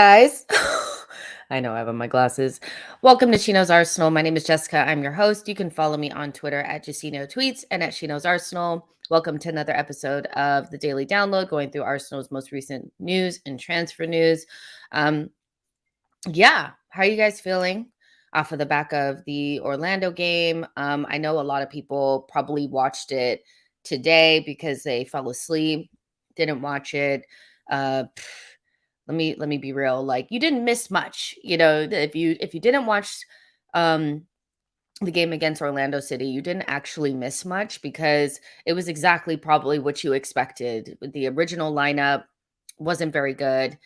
guys. I know I have on my glasses. Welcome to SheKnowsArsenal. My name is Jessica. I'm your host. You can follow me on Twitter at JustinoTweets and at SheKnowsArsenal. Welcome to another episode of the Daily Download, going through Arsenal's most recent news and transfer news. Yeah, how are you guys feeling off of the back of the Orlando game? I know a lot of people probably watched it today because they fell asleep, didn't watch it. Uh, let me be real. Like, you didn't miss much. If you didn't watch um the game against Orlando City, you didn't actually miss much because it was exactly probably what you expected. The original lineup wasn't very good.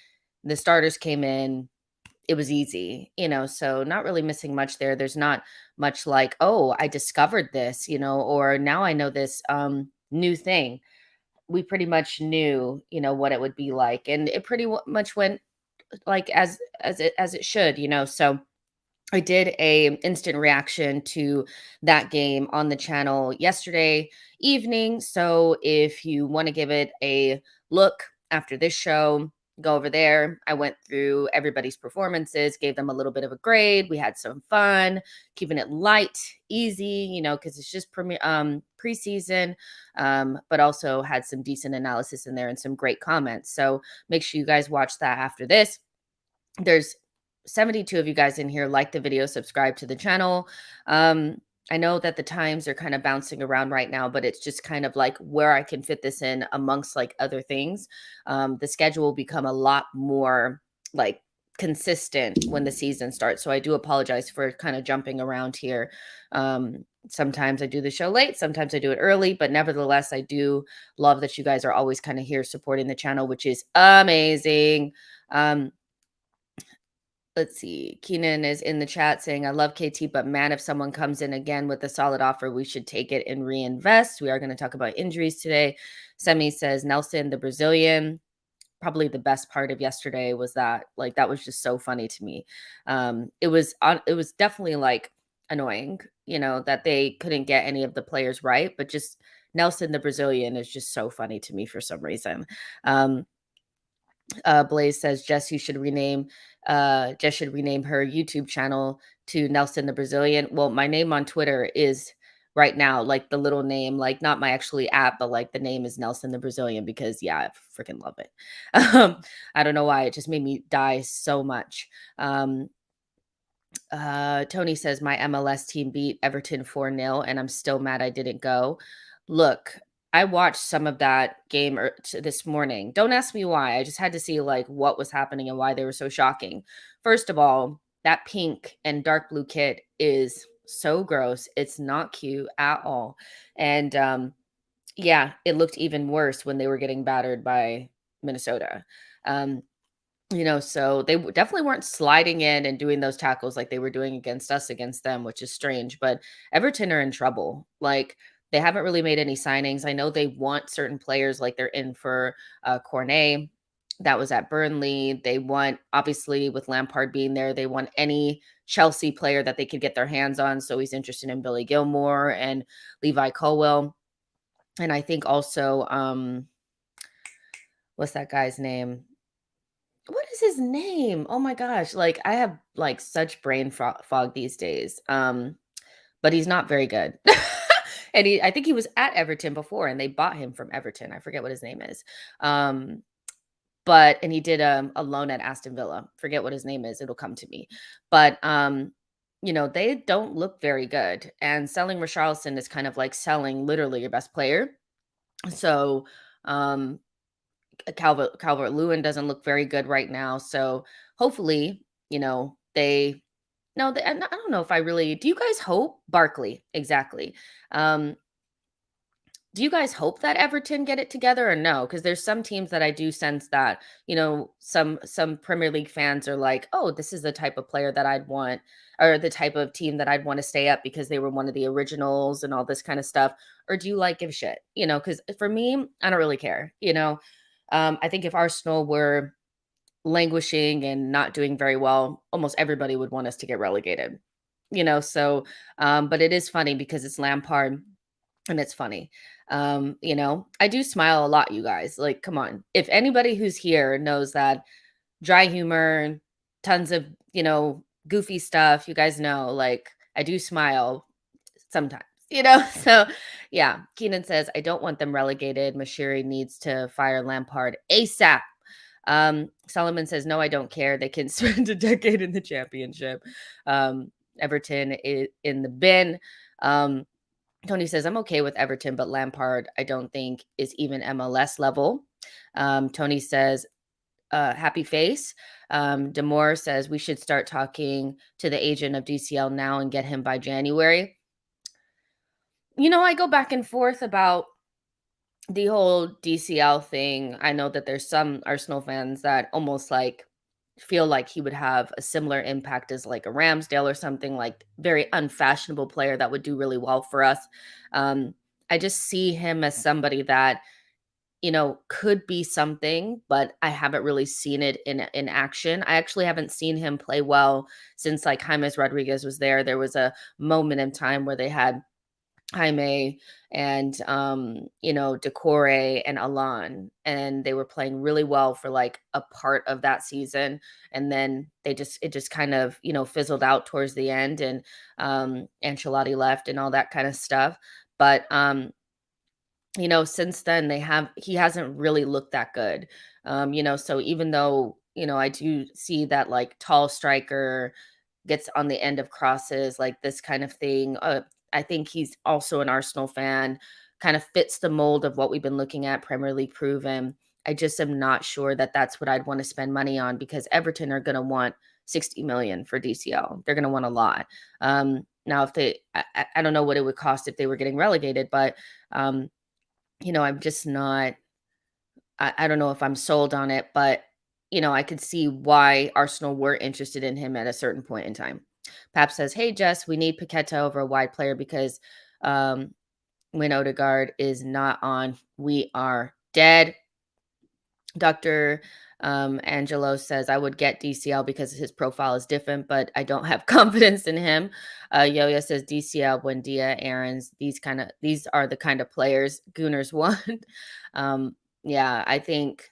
The starters came in, it was easy, so not really missing much there. There's not much like, oh, I discovered this, or now I know this new thing. We pretty much knew, what it would be like, and it pretty much went like as it should, so I did a instant reaction to that game on the channel yesterday evening. So if you want to give it a look after this show, go over there. I went through everybody's performances, gave them a little bit of a grade. We had some fun, keeping it light, easy, because it's just preseason, but also had some decent analysis in there and some great comments. So make sure you guys watch that after this. There's 72 of you guys in here. Like the video, subscribe to the channel. I know that the times are kind of bouncing around right now, but it's just kind of like where I can fit this in amongst like other things. The schedule will become a lot more like consistent when the season starts. So I do apologize for kind of jumping around here. Sometimes I do the show late, sometimes I do it early, but nevertheless, I do love that you guys are always kind of here supporting the channel, which is amazing. Let's see. Keenan is in the chat saying, I love KT, but man, if someone comes in again with a solid offer, we should take it and reinvest. We are going to talk about injuries today. Semi says, Nelson, the Brazilian. Probably the best part of yesterday was that, like, that was just so funny to me. It was definitely like annoying, that they couldn't get any of the players right, but just Nelson, the Brazilian, is just so funny to me for some reason. Blaze says Jess should rename her YouTube channel to Nelson the Brazilian. Well, my name on Twitter is right now like the little name, like not my actually app, but like the name is Nelson the Brazilian because yeah, I freaking love it. I don't know why, it just made me die so much. Tony says my MLS team beat Everton 4-0 and I'm still mad I didn't go. Look, I watched some of that game this morning. Don't ask me why. I just had to see like what was happening and why they were so shocking. First of all, that pink and dark blue kit is so gross. It's not cute at all. And yeah, it looked even worse when they were getting battered by Minnesota. So they definitely weren't sliding in and doing those tackles like they were doing against us, against them, which is strange. But Everton are in trouble. Like, they haven't really made any signings. I know they want certain players, like they're in for Cornet. That was at Burnley. They want, obviously, with Lampard being there, they want any Chelsea player that they could get their hands on. So he's interested in Billy Gilmore and Levi Colwell. And I think also, what's that guy's name? What is his name? Oh my gosh, like, I have, like, such brain fog these days, but he's not very good. And I think he was at Everton before, and they bought him from Everton. I forget what his name is. And he did, a loan at Aston Villa. Forget what his name is, it'll come to me. But, they don't look very good, and selling Richarlison is kind of like selling literally your best player. So, um Calvert-Lewin doesn't look very good right now. So hopefully, they no, they, I don't know if I really, do you guys hope Barkley? Exactly. Um, do you guys hope that Everton get it together or no? Because there's some teams that I do sense that, some Premier League fans are like, oh, this is the type of player that I'd want, or the type of team that I'd want to stay up because they were one of the originals and all this kind of stuff. Or do you like give a shit? Because for me, I don't really care. I think if Arsenal were languishing and not doing very well, almost everybody would want us to get relegated. But it is funny because it's Lampard and it's funny. I do smile a lot, you guys. Like, come on. If anybody who's here knows that dry humor, tons of, goofy stuff. You guys know, like, I do smile sometimes, So, yeah, Keenan says, I don't want them relegated. Mashiri needs to fire Lampard ASAP. Solomon says, no, I don't care. They can spend a decade in the championship. Everton is in the bin. Tony says, I'm okay with Everton, but Lampard, I don't think is even MLS level. Tony says, happy face. Demore says, we should start talking to the agent of DCL now and get him by January. I go back and forth about the whole DCL thing. I know that there's some Arsenal fans that almost like feel like he would have a similar impact as like a Ramsdale or something, like very unfashionable player that would do really well for us. I just see him as somebody that could be something, but I haven't really seen it in action. I actually haven't seen him play well since like James Rodriguez was there. There was a moment in time where they had Jaime and Decore and Alan, and they were playing really well for like a part of that season, and then it just kind of fizzled out towards the end, and Ancelotti left and all that kind of stuff. But since then he hasn't really looked that good. So even though I do see that like tall striker gets on the end of crosses, like this kind of thing. I think he's also an Arsenal fan, kind of fits the mold of what we've been looking at, Premier League proven. I just am not sure that that's what I'd want to spend money on, because Everton are going to want 60 million for DCL. They're going to want a lot. Now, if I don't know what it would cost if they were getting relegated, but I'm just not. I don't know if I'm sold on it, but I could see why Arsenal were interested in him at a certain point in time. Pap says, hey, Jess, we need Paqueta over a wide player because when Odegaard is not on, we are dead. Dr. Angelo says, I would get DCL because his profile is different, but I don't have confidence in him. Yo-Yo says, DCL, Buendia, Aaron's, these are the kind of players Gooners want. Yeah, I think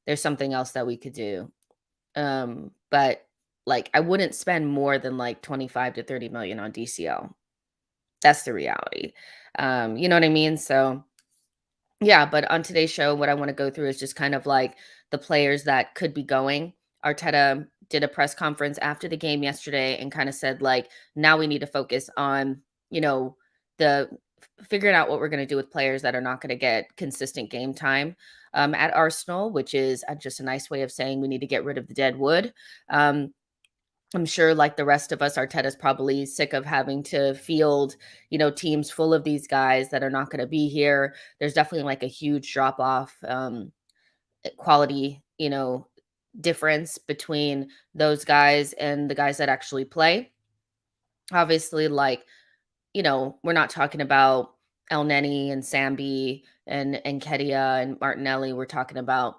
there's something else that we could do. But like I wouldn't spend more than like 25 to 30 million on DCL. That's the reality. You know what I mean? So yeah, but on today's show, what I want to go through is just kind of like the players that could be going. Arteta did a press conference after the game yesterday and kind of said like, now we need to focus on, the figuring out what we're going to do with players that are not going to get consistent game time at Arsenal, which is just a nice way of saying we need to get rid of the dead wood. I'm sure, like the rest of us, Arteta's probably sick of having to field, teams full of these guys that are not going to be here. There's definitely like a huge drop off quality, difference between those guys and the guys that actually play. Obviously, like, we're not talking about El Neni and Sambi and Kedia and Martinelli. We're talking about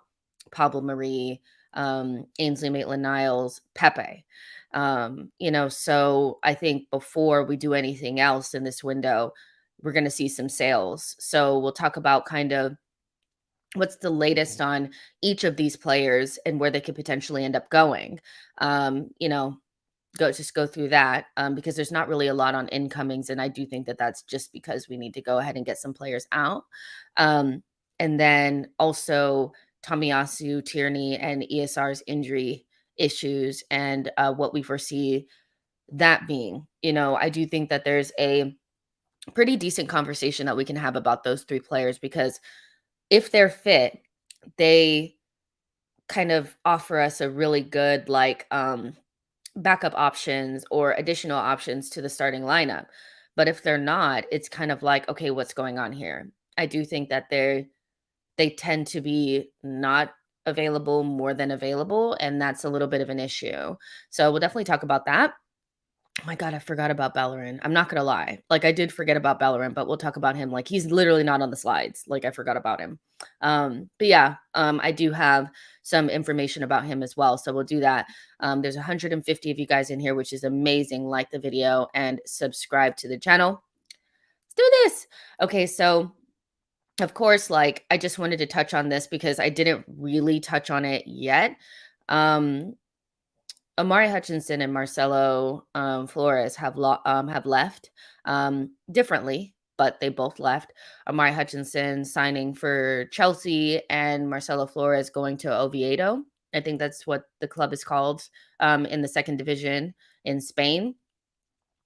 Pablo Marie, Ainsley Maitland-Niles, Pepe. So I think before we do anything else in this window, we're going to see some sales. So we'll talk about kind of what's the latest on each of these players and where they could potentially end up going. Go through that because there's not really a lot on incomings, and I do think that that's just because we need to go ahead and get some players out. And then also Tomiyasu, Tierney, and ESR's injury issues and what we foresee that being. I do think that there's a pretty decent conversation that we can have about those three players, because if they're fit, they kind of offer us a really good like backup options or additional options to the starting lineup. But if they're not, it's kind of like, okay, what's going on here? I do think that they tend to be not available more than available, and that's a little bit of an issue. So we'll definitely talk about that. Oh my God, I forgot about Bellerin. I'm not gonna lie. Like I did forget about Bellerin, but we'll talk about him. Like he's literally not on the slides. Like I forgot about him. But yeah, I do have some information about him as well. So we'll do that. There's 150 of you guys in here, which is amazing. Like the video and subscribe to the channel. Let's do this. Okay, so of course, like I just wanted to touch on this because I didn't really touch on it yet. Um, Amari Hutchinson and Marcelo Flores have left differently, but they both left. Amari Hutchinson signing for Chelsea and Marcelo Flores going to Oviedo. I think that's what the club is called in the second division in Spain.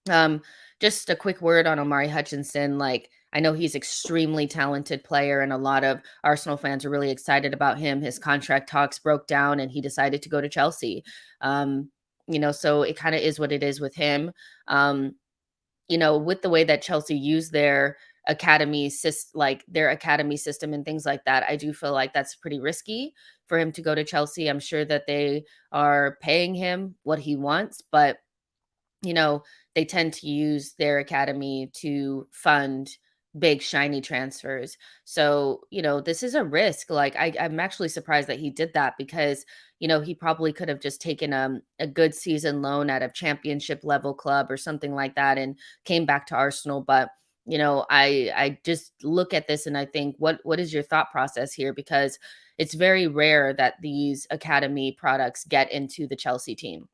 Um, just a quick word on Omari Hutchinson. Like, I know he's extremely talented player, and a lot of Arsenal fans are really excited about him. His contract talks broke down, and he decided to go to Chelsea. Um, so it kind of is what it is with him. Um, with the way that Chelsea use their their academy system and things like that, I do feel like that's pretty risky for him to go to Chelsea. I'm sure that they are paying him what he wants, but you know, they tend to use their academy to fund big shiny transfers. So, this is a risk. Like I'm actually surprised that he did that because, he probably could have just taken a good season loan at a championship level club or something like that and came back to Arsenal. But, I just look at this and I think, what is your thought process here? Because it's very rare that these academy products get into the Chelsea team.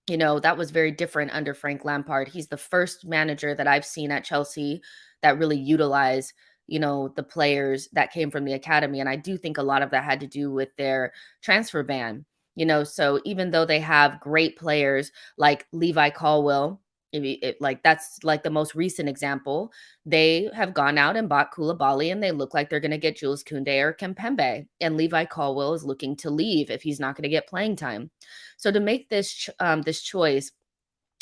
That was very different under Frank Lampard. He's the first manager that I've seen at Chelsea that really utilized, the players that came from the academy. And I do think a lot of that had to do with their transfer ban. So even though they have great players like Levi Colwill, like that's like the most recent example, they have gone out and bought Koulibaly and they look like they're going to get Jules Koundé or Kempembe. And Levi Colwill is looking to leave if he's not going to get playing time. So to make this choice,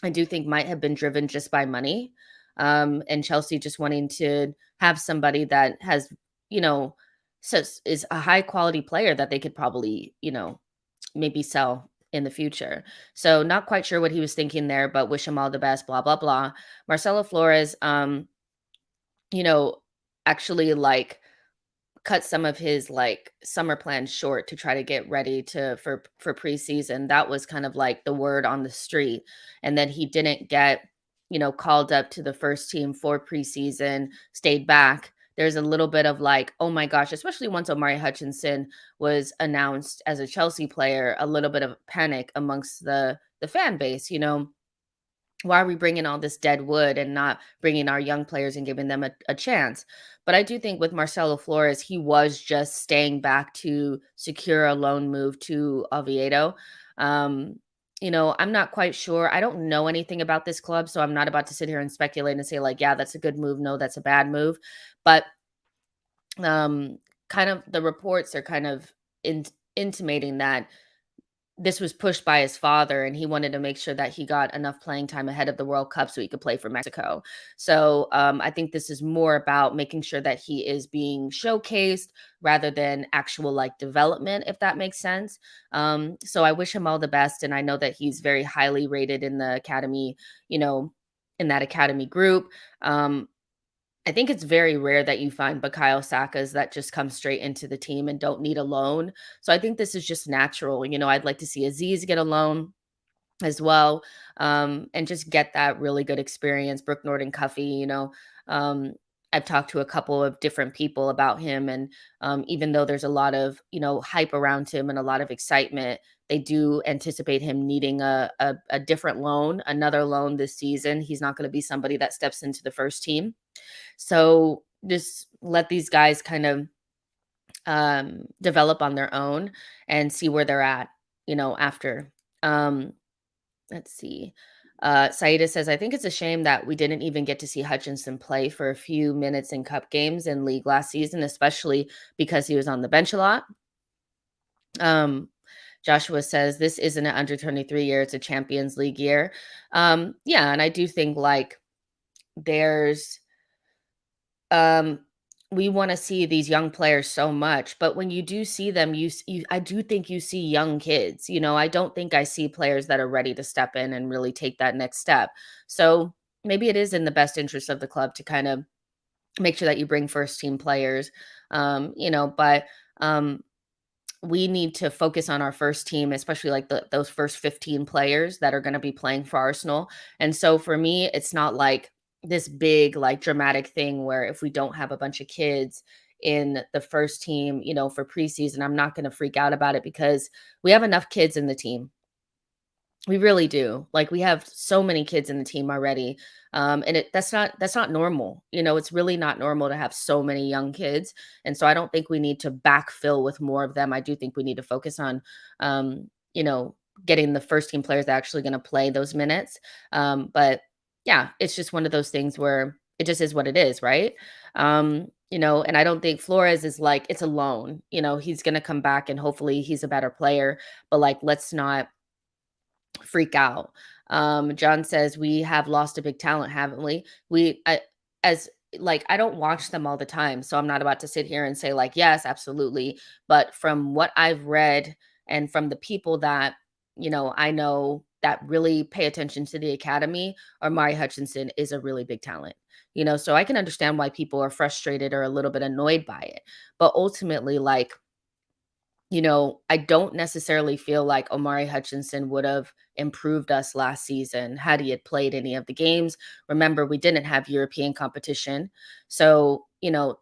I do think might have been driven just by money, and Chelsea just wanting to have somebody that has, you know, is a high quality player that they could probably, maybe sell in the future. So not quite sure what he was thinking there, but wish him all the best. Blah blah blah. Marcelo Flores, you know, actually like cut some of his like summer plans short to try to get ready for preseason. That was kind of like the word on the street. And then he didn't get, called up to the first team for preseason, stayed back. There's a little bit of like, oh my gosh, especially once Omari Hutchinson was announced as a Chelsea player, a little bit of panic amongst the fan base, why are we bringing all this dead wood and not bringing our young players and giving them a chance? But I do think with Marcelo Flores, he was just staying back to secure a loan move to Oviedo. Um, I'm not quite sure. I don't know anything about this club, so I'm not about to sit here and speculate and say, like, yeah, that's a good move. No, that's a bad move. But kind of the reports are kind of intimating that this was pushed by his father and he wanted to make sure that he got enough playing time ahead of the World Cup so he could play for Mexico. So I think this is more about making sure that he is being showcased rather than actual like development, if that makes sense. So I wish him all the best. And I know that he's very highly rated in the academy, in that academy group. I think it's very rare that you find Bukayo Sakas that just come straight into the team and don't need a loan. So I think this is just natural. I'd like to see Aziz get a loan as well, and just get that really good experience. Brooke Norton-Cuffy, um, I've talked to a couple of different people about him, and even though there's a lot of hype around him and a lot of excitement, they do anticipate him needing a different loan, another loan this season. He's not going to be somebody that steps into the first team. So just let these guys kind of develop on their own and see where they're at, after. Um, let's see. Saida says, I think it's a shame that we didn't even get to see Hutchinson play for a few minutes in cup games and league last season, especially because he was on the bench a lot. Joshua says, this isn't an under 23 year, it's a Champions League year. Yeah, and I do think like there's we want to see these young players so much, but when you do see them, I do think you see young kids. I don't think I see players that are ready to step in and really take that next step. So maybe it is in the best interest of the club to kind of make sure that you bring first team players. But we need to focus on our first team, especially like those first 15 players that are going to be playing for Arsenal. And so for me, it's not like this big, like dramatic thing where if we don't have a bunch of kids in the first team, for preseason. I'm not going to freak out about it because we have enough kids in the team. We really do. Like, we have so many kids in the team already. And that's not normal. It's really not normal to have so many young kids. And so I don't think we need to backfill with more of them. I do think we need to focus on um, you know, getting the first team players that are actually going to play those minutes. But yeah, it's just one of those things where it just is what it is, right? And I don't think Flores is like it's a loan. He's gonna come back and hopefully he's a better player, but like let's not freak out. John says we have lost a big talent, haven't we? As like I don't watch them all the time, so I'm not about to sit here and say like yes, absolutely. But from what I've read and from the people that I know that really pay attention to the academy, Mari Hutchinson is a really big talent. So I can understand why people are frustrated or a little bit annoyed by it. But ultimately, like I don't necessarily feel like Omari Hutchinson would have improved us last season had he had played any of the games. Remember, we didn't have European competition. So,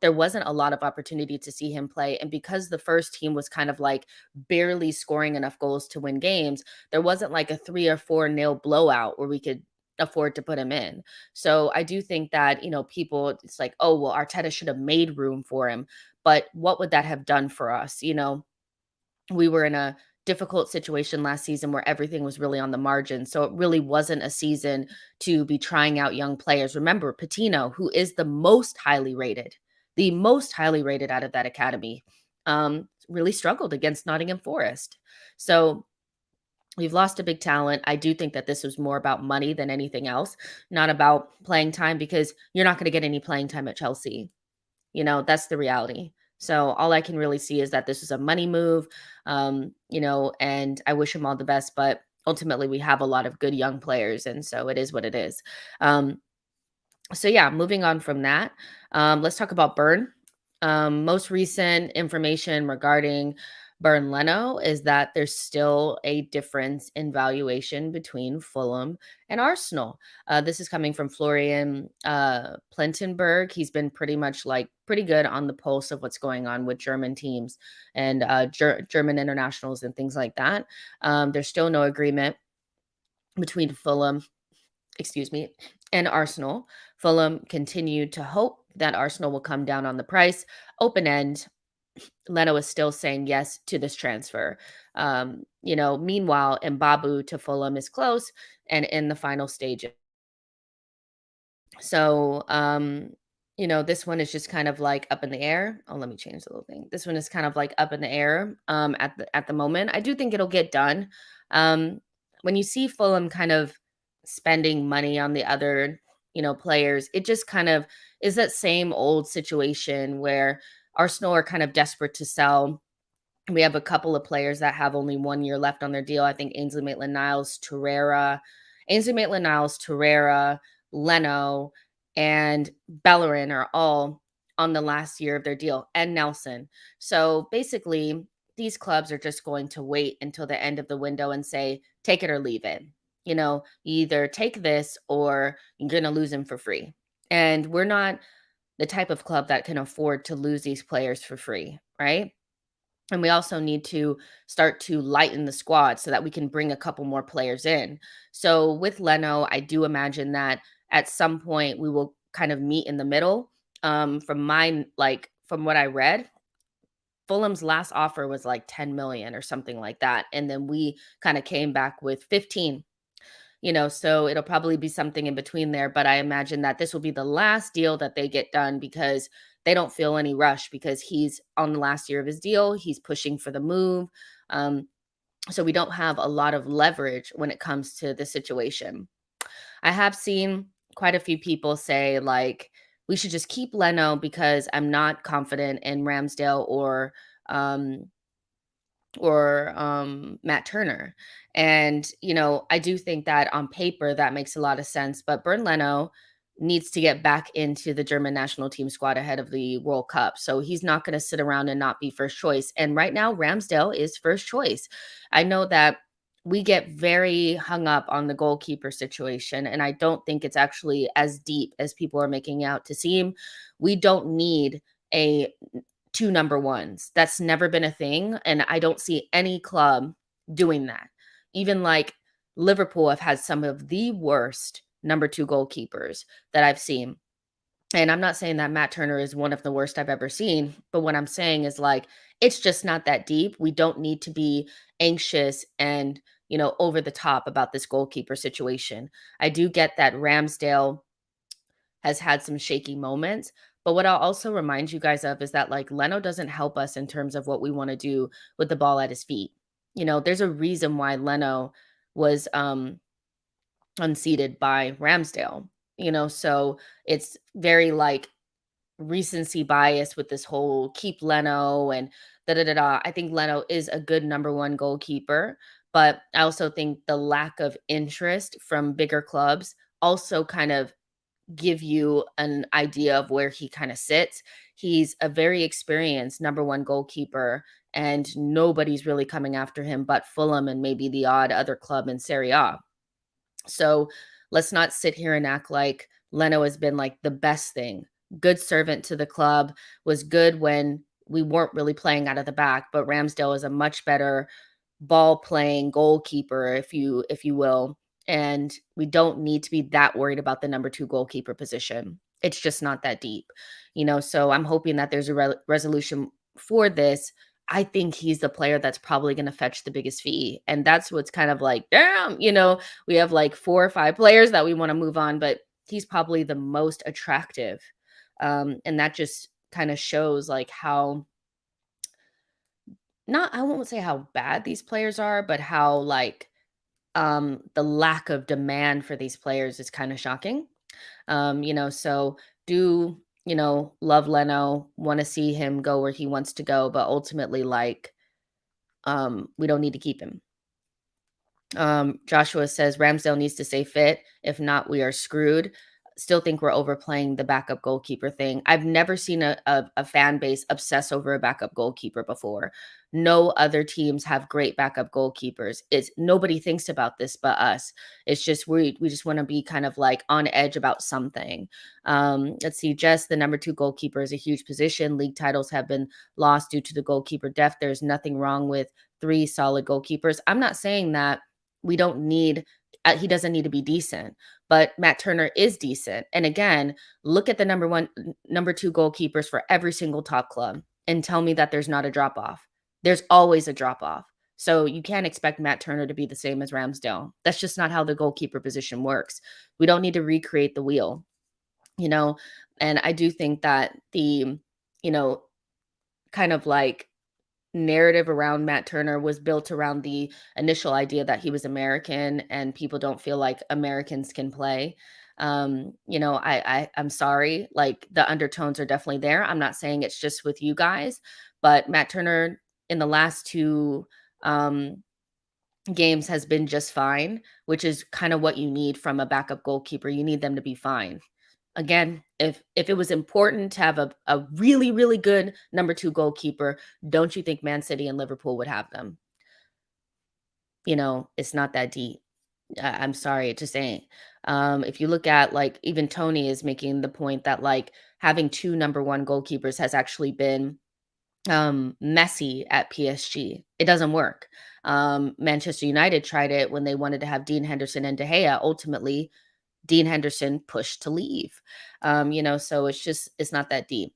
there wasn't a lot of opportunity to see him play. And because the first team was kind of like barely scoring enough goals to win games, there wasn't like a 3 or 4 nil blowout where we could afford to put him in. So I do think that, people, it's like, oh, well, Arteta should have made room for him. But what would that have done for us? We were in a difficult situation last season where everything was really on the margin. So it really wasn't a season to be trying out young players. Remember, Patino, who is the most highly rated out of that academy, really struggled against Nottingham Forest. So we've lost a big talent. I do think that this was more about money than anything else, not about playing time, because you're not going to get any playing time at Chelsea. That's the reality. So all I can really see is that this is a money move, and I wish him all the best. But ultimately, we have a lot of good young players, and so it is what it is. So yeah, moving on from that, let's talk about Bernd. Most recent information regarding Bernd Leno is that there's still a difference in valuation between Fulham and Arsenal. This is coming from Florian Plentenberg. He's been pretty much like pretty good on the pulse of what's going on with German teams and German internationals and things like that. There's still no agreement between Fulham, excuse me, and Arsenal. Fulham continued to hope that Arsenal will come down on the price. Open end. Leno is still saying yes to this transfer. Meanwhile, Mbabu to Fulham is close and in the final stages. So, this one is just kind of like up in the air. Oh, let me change the little thing. This one is kind of like up in the air at the moment. I do think it'll get done. When you see Fulham kind of spending money on the other, players, it just kind of is that same old situation where Arsenal are kind of desperate to sell. We have a couple of players that have only 1 year left on their deal. I think Ainsley Maitland-Niles, Torreira, Leno, and Bellerin are all on the last year of their deal, and Nelson. So basically, these clubs are just going to wait until the end of the window and say, take it or leave it. You either take this or you're going to lose him for free. And we're not the type of club that can afford to lose these players for free, right? And we also need to start to lighten the squad so that we can bring a couple more players in. So with Leno, I do imagine that at some point we will kind of meet in the middle. From what I read, Fulham's last offer was like 10 million or something like that. And then we kind of came back with 15. So it'll probably be something in between there. But I imagine that this will be the last deal that they get done because they don't feel any rush because he's on the last year of his deal. He's pushing for the move. So we don't have a lot of leverage when it comes to the situation. I have seen quite a few people say, like, we should just keep Leno because I'm not confident in Ramsdale or Matt Turner. And, I do think that on paper that makes a lot of sense, but Bernd Leno needs to get back into the German national team squad ahead of the World Cup. So he's not going to sit around and not be first choice. And right now, Ramsdale is first choice. I know that we get very hung up on the goalkeeper situation, and I don't think it's actually as deep as people are making out to seem. We don't need a two number ones. That's never been a thing, and I don't see any club doing that. Even like Liverpool have had some of the worst number two goalkeepers that I've seen. And I'm not saying that Matt Turner is one of the worst I've ever seen, but what I'm saying is like it's just not that deep. We don't need to be anxious and, over the top about this goalkeeper situation. I do get that Ramsdale has had some shaky moments, but what I'll also remind you guys of is that like Leno doesn't help us in terms of what we want to do with the ball at his feet. There's a reason why Leno was unseated by Ramsdale. So it's very like recency bias with this whole keep Leno and da da da da. I think Leno is a good number one goalkeeper, but I also think the lack of interest from bigger clubs also kind of give you an idea of where he kind of sits. He's a very experienced number one goalkeeper, and nobody's really coming after him but Fulham and maybe the odd other club in Serie A. So let's not sit here and act like Leno has been like the best thing. Good servant to the club, was good when we weren't really playing out of the back, but Ramsdale is a much better ball playing goalkeeper, if you will. And we don't need to be that worried about the number two goalkeeper position. It's just not that deep, So I'm hoping that there's a resolution for this. I think he's the player that's probably going to fetch the biggest fee. And that's what's kind of like, damn, we have like 4 or 5 players that we want to move on, but he's probably the most attractive. And that just kind of shows like how, not, I won't say how bad these players are, but how like the lack of demand for these players is kind of shocking. So do, love Leno, want to see him go where he wants to go, but ultimately like we don't need to keep him. Joshua says Ramsdale needs to stay fit. If not, we are screwed. Still think we're overplaying the backup goalkeeper thing. I've never seen a fan base obsess over a backup goalkeeper before. No other teams have great backup goalkeepers. It's nobody thinks about this but us. It's just we just want to be kind of like on edge about something. Let's see, Jess, the number 2 goalkeeper is a huge position. League titles have been lost due to the goalkeeper depth. There's nothing wrong with 3 solid goalkeepers. I'm not saying that we don't need he doesn't need to be decent, but Matt Turner is decent. And again, look at the number 2 goalkeepers for every single top club and tell me that there's not a drop off. There's always a drop off. So you can't expect Matt Turner to be the same as Ramsdale. That's just not how the goalkeeper position works. We don't need to recreate the wheel, and I do think that the, kind of like narrative around Matt Turner was built around the initial idea that he was American and people don't feel like Americans can play. I'm sorry, like the undertones are definitely there. I'm not saying it's just with you guys, but Matt Turner in the last 2 games has been just fine, which is kind of what you need from a backup goalkeeper. You need them to be fine. Again, if it was important to have a really, really good number 2 goalkeeper, don't you think Man City and Liverpool would have them? It's not that deep. I'm sorry, it just ain't. If you look at like even Tony is making the point that like having 2 number 1 goalkeepers has actually been messy at PSG. It doesn't work. Manchester United tried it when they wanted to have Dean Henderson and De Gea. Ultimately, Dean Henderson pushed to leave. So it's not that deep.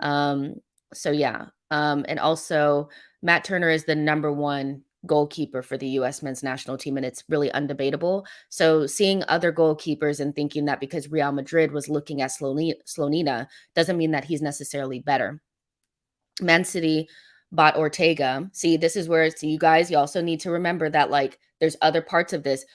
So yeah. And also Matt Turner is the number 1 goalkeeper for the US men's national team, and it's really undebatable. So seeing other goalkeepers and thinking that because Real Madrid was looking at Slonina doesn't mean that he's necessarily better. Man City bought Ortega. See, this is where you guys, you also need to remember that like there's other parts of this.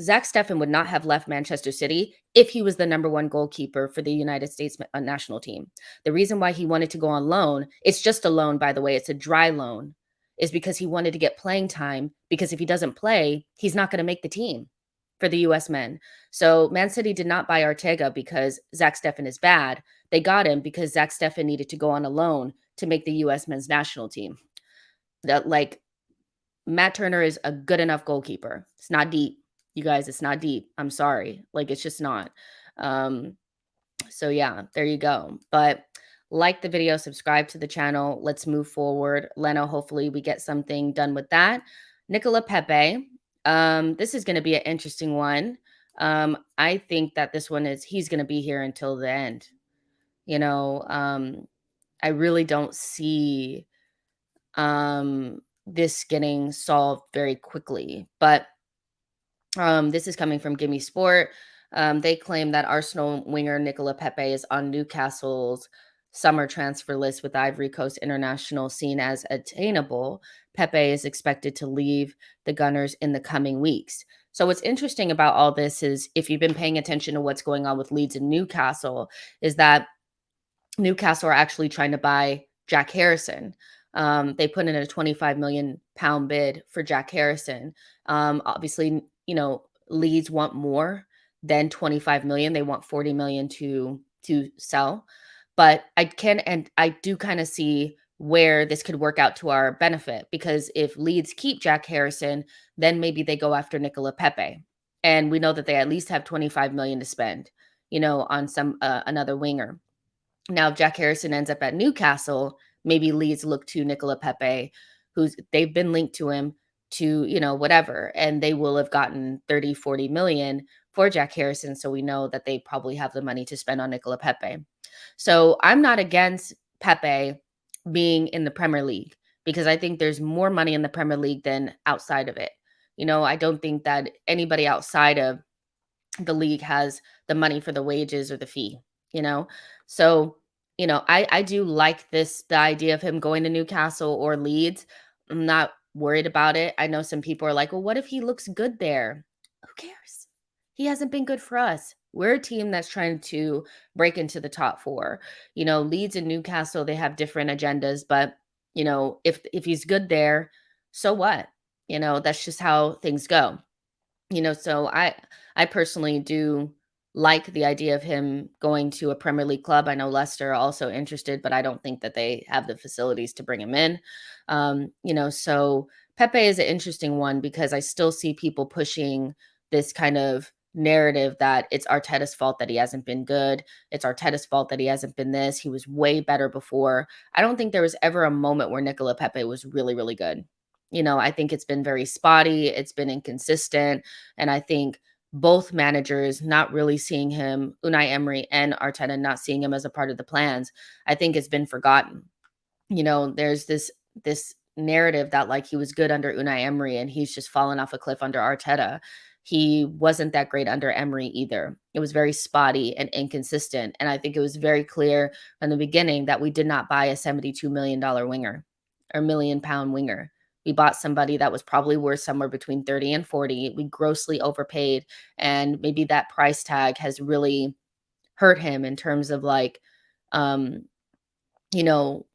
Zach Steffen would not have left Manchester City if he was the number 1 goalkeeper for the United States national team. The reason why he wanted to go on loan, it's just a loan, by the way, it's a dry loan, is because he wanted to get playing time, because if he doesn't play, he's not going to make the team for the US men. So Man City did not buy Ortega because Zach Steffen is bad. They got him because Zach Steffen needed to go on a loan to make the US men's national team. That like Matt Turner is a good enough goalkeeper. It's not deep. You guys, it's not deep. I'm sorry. Like, it's just not. So yeah, there you go. But like the video, subscribe to the channel. Let's move forward. Leno, hopefully we get something done with that. Nicolas Pepe. This is going to be an interesting one. I think that he's going to be here until the end. You know, I really don't see this getting solved very quickly. But this is coming from Gimme Sport. They claim that Arsenal winger Nicolas Pepe is on Newcastle's summer transfer list with Ivory Coast International seen as attainable. Pepe is expected to leave the Gunners in the coming weeks. So what's interesting about all this is, if you've been paying attention to what's going on with Leeds and Newcastle, is that Newcastle are actually trying to buy Jack Harrison. They put in a 25 million pound bid for Jack Harrison. Obviously, Leeds want more than 25 million. They want 40 million to sell. But I do kind of see where this could work out to our benefit, because if Leeds keep Jack Harrison, then maybe they go after Nicolas Pepe. And we know that they at least have 25 million to spend, on some another winger. Now, if Jack Harrison ends up at Newcastle, maybe Leeds look to Nicolas Pepe, they've been linked to him to, whatever, and they will have gotten 30, 40 million for Jack Harrison. So we know that they probably have the money to spend on Nicolas Pepe. So I'm not against Pepe being in the Premier League, because I think there's more money in the Premier League than outside of it. I don't think that anybody outside of the league has the money for the wages or the fee, you know? So, I do like the idea of him going to Newcastle or Leeds. I'm not worried about it. I know some people are like, well, what if he looks good there? Who cares? He hasn't been good for us. We're a team that's trying to break into the top four. Leeds and Newcastle, they have different agendas, but if he's good there, so what? That's just how things go. So I personally do like the idea of him going to a Premier League club. I know Leicester are also interested, but I don't think that they have the facilities to bring him in. So Pepe is an interesting one, because I still see people pushing this kind of narrative that it's Arteta's fault that he hasn't been good. It's Arteta's fault that he hasn't been this. He was way better before. I don't think there was ever a moment where Nicolas Pepe was really, really good. I think it's been very spotty. It's been inconsistent. And I think both managers not really seeing him, Unai Emery and Arteta not seeing him as a part of the plans, I think it's been forgotten. There's this narrative that, like, he was good under Unai Emery and he's just fallen off a cliff under Arteta. He wasn't that great under Emery either. It was very spotty and inconsistent. And I think it was very clear from the beginning that we did not buy a $72 million winger or £1 million winger. We bought somebody that was probably worth somewhere between 30 and 40. We grossly overpaid. And maybe that price tag has really hurt him in terms of, like, you know,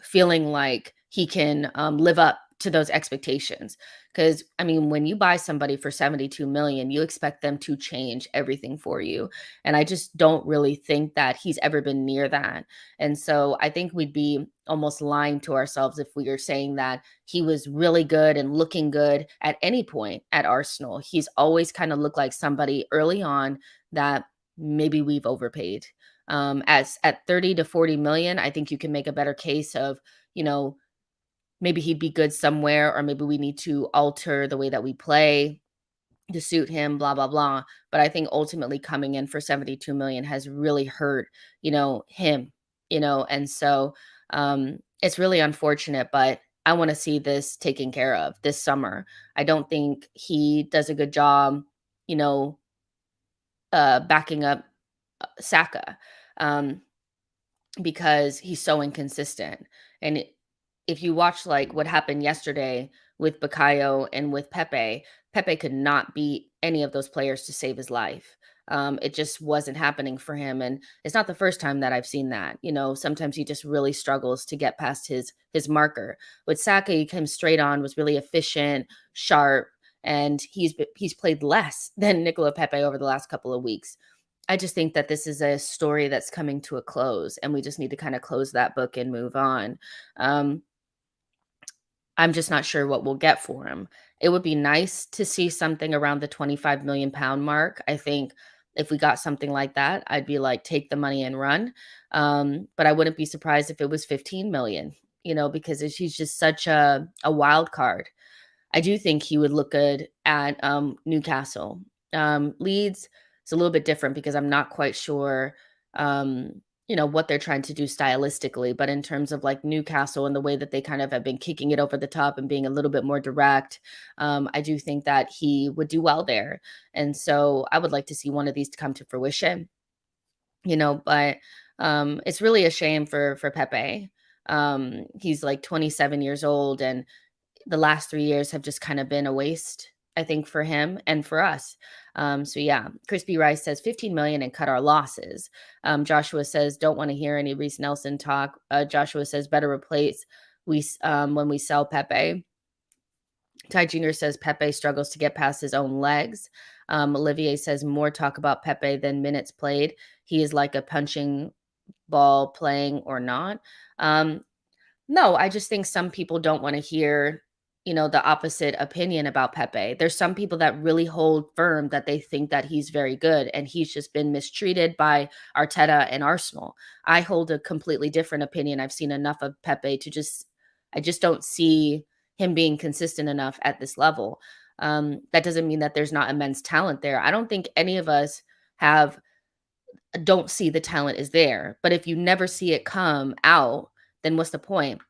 feeling like he can live up to those expectations. Because, I mean, when you buy somebody for 72 million, you expect them to change everything for you. And I just don't really think that he's ever been near that. And so I think we'd be almost lying to ourselves if we were saying that he was really good and looking good at any point at Arsenal. He's always kind of looked like somebody early on that maybe we've overpaid. As at 30 to 40 million, I think you can make a better case of, maybe he'd be good somewhere, or maybe we need to alter the way that we play to suit him, blah, blah, blah. But I think ultimately coming in for 72 million has really hurt, him, and so it's really unfortunate, but I want to see this taken care of this summer. I don't think he does a good job, backing up Saka, because he's so inconsistent. And if you watch, like, what happened yesterday with Bukayo and with Pepe, Pepe could not beat any of those players to save his life. It just wasn't happening for him. And it's not the first time that I've seen that. Sometimes he just really struggles to get past his marker. With Saka, he came straight on, was really efficient, sharp, and he's played less than Nicolas Pepe over the last couple of weeks. I just think that this is a story that's coming to a close, and we just need to kind of close that book and move on. I'm just not sure what we'll get for him. It would be nice to see something around the 25 million pound mark. I think If we got something like that, I'd be like, take the money and run. But I wouldn't be surprised if it was 15 million, because he's just such a wild card. I do think he would look good at Newcastle. Leeds is a little bit different because I'm not quite sure, what they're trying to do stylistically. But in terms of like Newcastle and the way that they kind of have been kicking it over the top and being a little bit more direct, I do think that he would do well there. And so I would like to see one of these to come to fruition, but it's really a shame for Pepe. He's like 27 years old, and the last 3 years have just kind of been a waste, I think, for him and for us. So yeah, Crispy Rice says 15 million and cut our losses. Joshua says, don't want to hear any Reiss Nelson talk. Joshua says, better replace when we sell Pepe. Ty Jr. says Pepe struggles to get past his own legs. Olivier says more talk about Pepe than minutes played. He is like a punching ball, playing or not. No, I just think some people don't want to hear, the opposite opinion about Pepe. There's some people that really hold firm that they think that he's very good and he's just been mistreated by Arteta and Arsenal. I hold a completely different opinion. I've seen enough of Pepe I just don't see him being consistent enough at this level. That doesn't mean that there's not immense talent there. I don't think any of us don't see the talent is there. But if you never see it come out, then what's the point?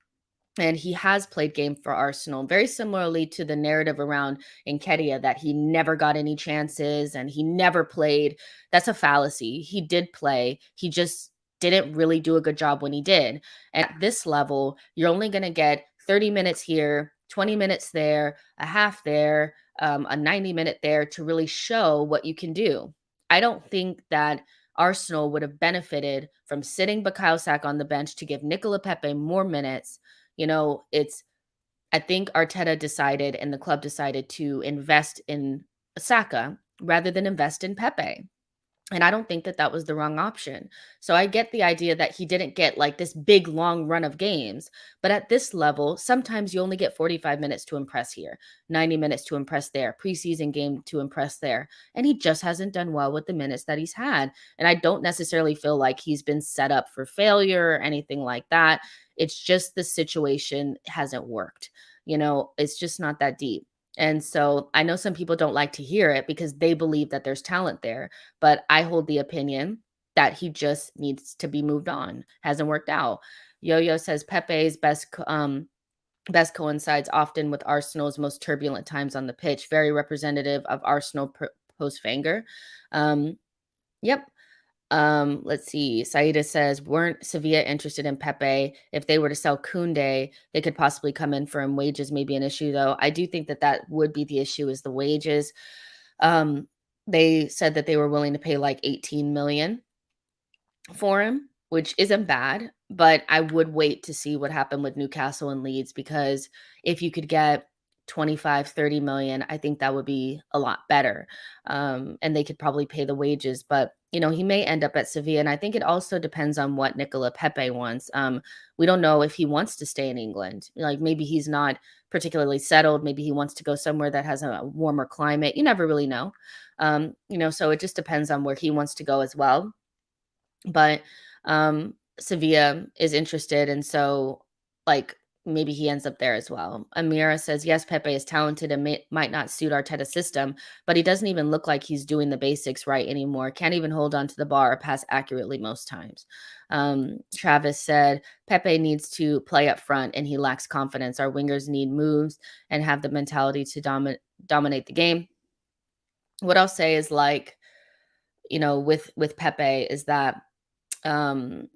And he has played game for Arsenal, very similarly to the narrative around Nketiah that he never got any chances and he never played. That's a fallacy. He did play. He just didn't really do a good job when he did. And at this level, you're only going to get 30 minutes here, 20 minutes there, a half there, a 90-minute there to really show what you can do. I don't think that Arsenal would have benefited from sitting Bukayo Saka on the bench to give Nicolas Pepe more minutes. I think Arteta decided and the club decided to invest in Saka rather than invest in Pepe. And I don't think that that was the wrong option. So I get the idea that he didn't get like this big long run of games. But at this level, sometimes you only get 45 minutes to impress here, 90 minutes to impress there, preseason game to impress there. And he just hasn't done well with the minutes that he's had. And I don't necessarily feel like he's been set up for failure or anything like that. It's just the situation hasn't worked. It's just not that deep. And so I know some people don't like to hear it because they believe that there's talent there, but I hold the opinion that he just needs to be moved on. Hasn't worked out. Yo-Yo says Pepe's best coincides often with Arsenal's most turbulent times on the pitch. Very representative of Arsenal post-Wenger. Yep. Let's see. Saida says, weren't Sevilla interested in Pepe? If they were to sell Koundé, they could possibly come in for him. Wages may be an issue, though. I do think that would be the issue is the wages. They said that they were willing to pay like 18 million for him, which isn't bad, but I would wait to see what happened with Newcastle and Leeds, because if you could get 25, 30 million, I think that would be a lot better. And they could probably pay the wages, but he may end up at Sevilla. And I think it also depends on what Nicolas Pepe wants. We don't know if he wants to stay in England. Like maybe he's not particularly settled. Maybe he wants to go somewhere that has a warmer climate. You never really know. So it just depends on where he wants to go as well. But Sevilla is interested. And so like maybe he ends up there as well. Amira says, yes, Pepe is talented and might not suit Arteta's system, but he doesn't even look like he's doing the basics right anymore. Can't even hold on to the ball or pass accurately most times. Travis said, Pepe needs to play up front and he lacks confidence. Our wingers need moves and have the mentality to dominate the game. What I'll say is like, with Pepe is that the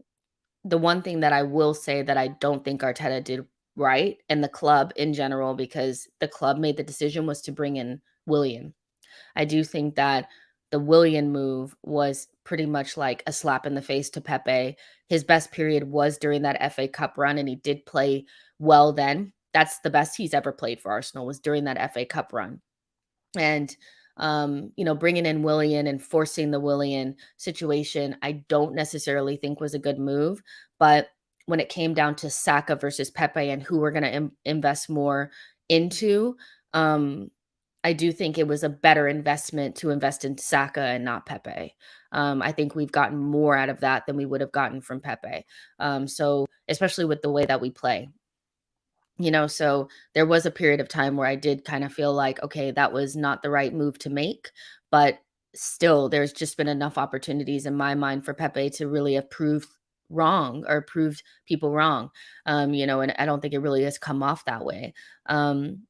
one thing that I will say that I don't think Arteta did right, and the club in general, because the club made the decision, was to bring in Willian. I do think that the Willian move was pretty much like a slap in the face to Pepe. His best period was during that FA Cup run, and he did play well then. That's the best he's ever played for Arsenal, was during that FA Cup run. And bringing in Willian and forcing the Willian situation, I don't necessarily think was a good move. But when it came down to Saka versus Pepe and who we're going to invest more into, I do think it was a better investment to invest in Saka and not Pepe. I think we've gotten more out of that than we would have gotten from Pepe. So especially with the way that we play. So there was a period of time where I did kind of feel like, okay, that was not the right move to make, but still, there's just been enough opportunities in my mind for Pepe to really have proved wrong or proved people wrong. And I don't think it really has come off that way. Um,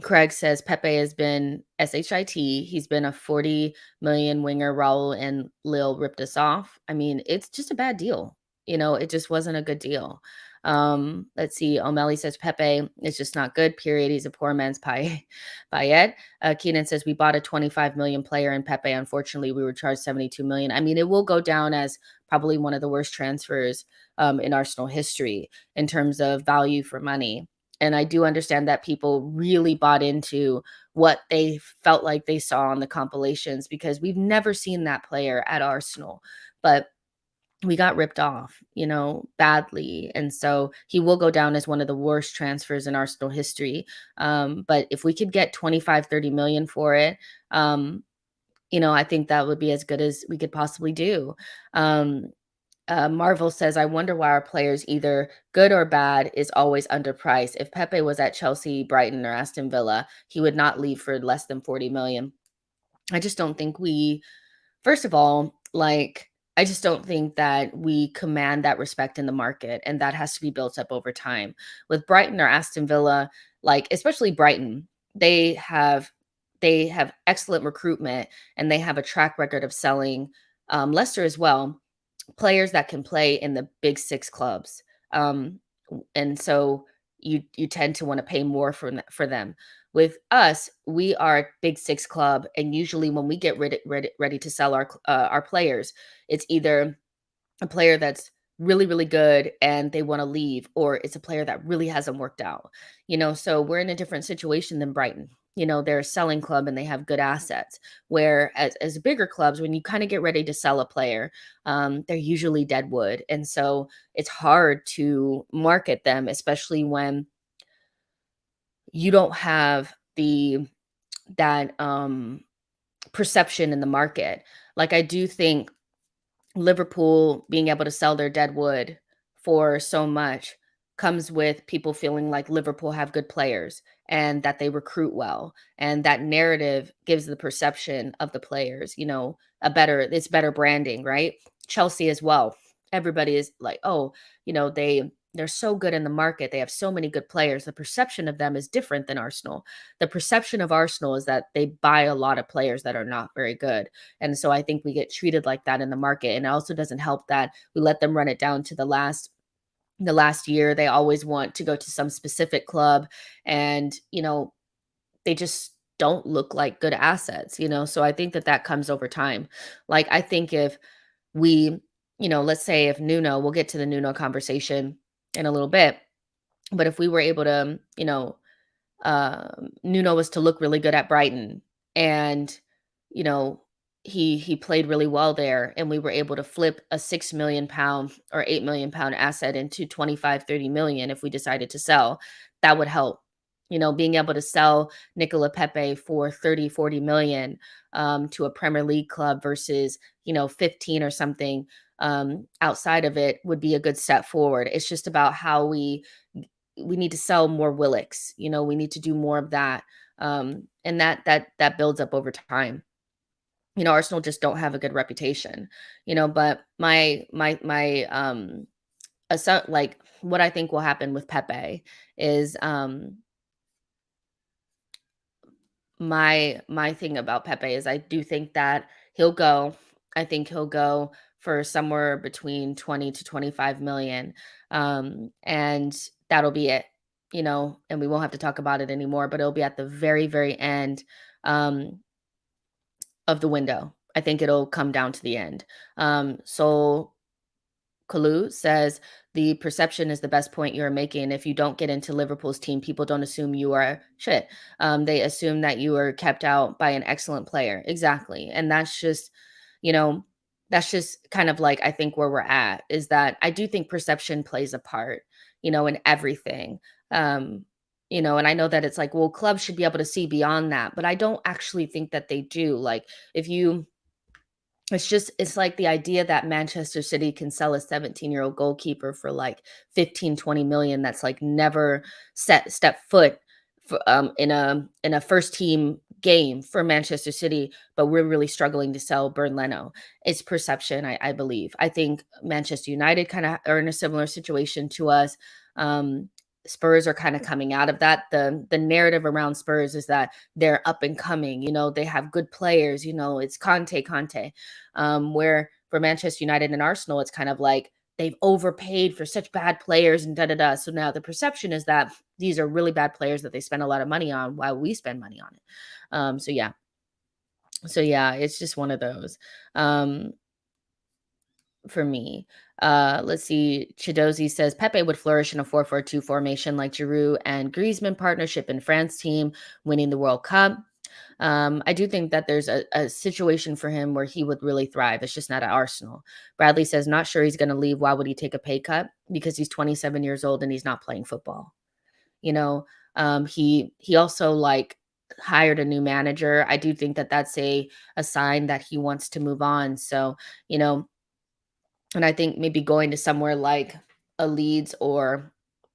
Craig says Pepe has been shit. He's been a 40 million winger. Raul and Lil ripped us off. I mean, it's just a bad deal. It just wasn't a good deal. Let's see. O'Malley says Pepe is just not good, period. He's a poor man's Payet. Keenan says we bought a 25 million player in Pepe. Unfortunately, we were charged 72 million. I mean, it will go down as probably one of the worst transfers in Arsenal history in terms of value for money. And I do understand that people really bought into what they felt like they saw on the compilations because we've never seen that player at Arsenal. But we got ripped off, badly. And so he will go down as one of the worst transfers in Arsenal history. But if we could get 25, 30 million for it, I think that would be as good as we could possibly do. Marvel says, I wonder why our players, either good or bad, is always underpriced. If Pepe was at Chelsea, Brighton, or Aston Villa, he would not leave for less than 40 million. I just don't think first of all, I just don't think that we command that respect in the market, and that has to be built up over time. With Brighton or Aston Villa, especially Brighton, they have excellent recruitment and they have a track record of selling. Leicester as well, players that can play in the big six clubs. And so you tend to want to pay more for them. With us, we are a big six club, and usually when we get ready to sell our players, it's either a player that's really, really good and they want to leave, or it's a player that really hasn't worked out. So we're in a different situation than Brighton. They're a selling club and they have good assets. Where as bigger clubs, when you kind of get ready to sell a player, they're usually dead wood. And so it's hard to market them, especially when you don't have that perception in the market. I do think Liverpool being able to sell their dead wood for so much comes with people feeling like Liverpool have good players and that they recruit well, and that narrative gives the perception of the players, it's better branding, right? Chelsea as well. Everybody is like, oh, they're so good in the market. They have so many good players. The perception of them is different than Arsenal. The perception of Arsenal is that they buy a lot of players that are not very good. And so I think we get treated like that in the market. And it also doesn't help that we let them run it down to the last year. They always want to go to some specific club, and they just don't look like good assets. So I think that comes over time. I think if we, let's say if Nuno, we'll get to the Nuno conversation in a little bit, but if we were able to, Nuno was to look really good at Brighton, and you know he played really well there, and we were able to flip a £6 million or £8 million asset into 25, 30 million if we decided to sell. That would help. Being able to sell Nicolas Pepe for 30, 40 million to a Premier League club versus 15 or something outside of it would be a good step forward. It's just about how we need to sell more Willocks. We need to do more of that. And that builds up over time. Arsenal just don't have a good reputation, but what I think will happen with Pepe is, my thing about Pepe is I do think that he'll go. I think he'll go for somewhere between 20 to 25 million. And that'll be it, and we won't have to talk about it anymore, but it'll be at the very, very end of the window. I think it'll come down to the end. So Kalu says the perception is the best point you're making. If you don't get into Liverpool's team, people don't assume you are shit. They assume that you were kept out by an excellent player. Exactly. And that's just, kind of I think where we're at is that I do think perception plays a part, in everything. And I know that it's like, well, clubs should be able to see beyond that, but I don't actually think that they do. Like, if you it's like the idea that Manchester City can sell a 17-year-old goalkeeper for like 15, 20 million that's like never step foot in a first team game for Manchester City, but we're really struggling to sell Bernd Leno. It's perception, I believe. I think Manchester United kind of are in a similar situation to us. Um, Spurs are kind of coming out of that. The narrative around Spurs is that they're up and coming. They have good players. It's Conte. Where for Manchester United and Arsenal, it's kind of like they've overpaid for such bad players and da da da. So now the perception is that these are really bad players that they spend a lot of money on while we spend money on it. So yeah, it's just one of those um, for me. Let's see. Chidozi says Pepe would flourish in a 4-4-2 formation like Giroud and Griezmann partnership in France team winning the World Cup. I do think that there's a situation for him where he would really thrive. It's just not at Arsenal. Bradley says, not sure he's going to leave. Why would he take a pay cut? Because he's 27 years old and he's not playing football. You know, he also like hired a new manager. I do think that that's a sign that he wants to move on. So, you know, and I think maybe going to somewhere like a Leeds or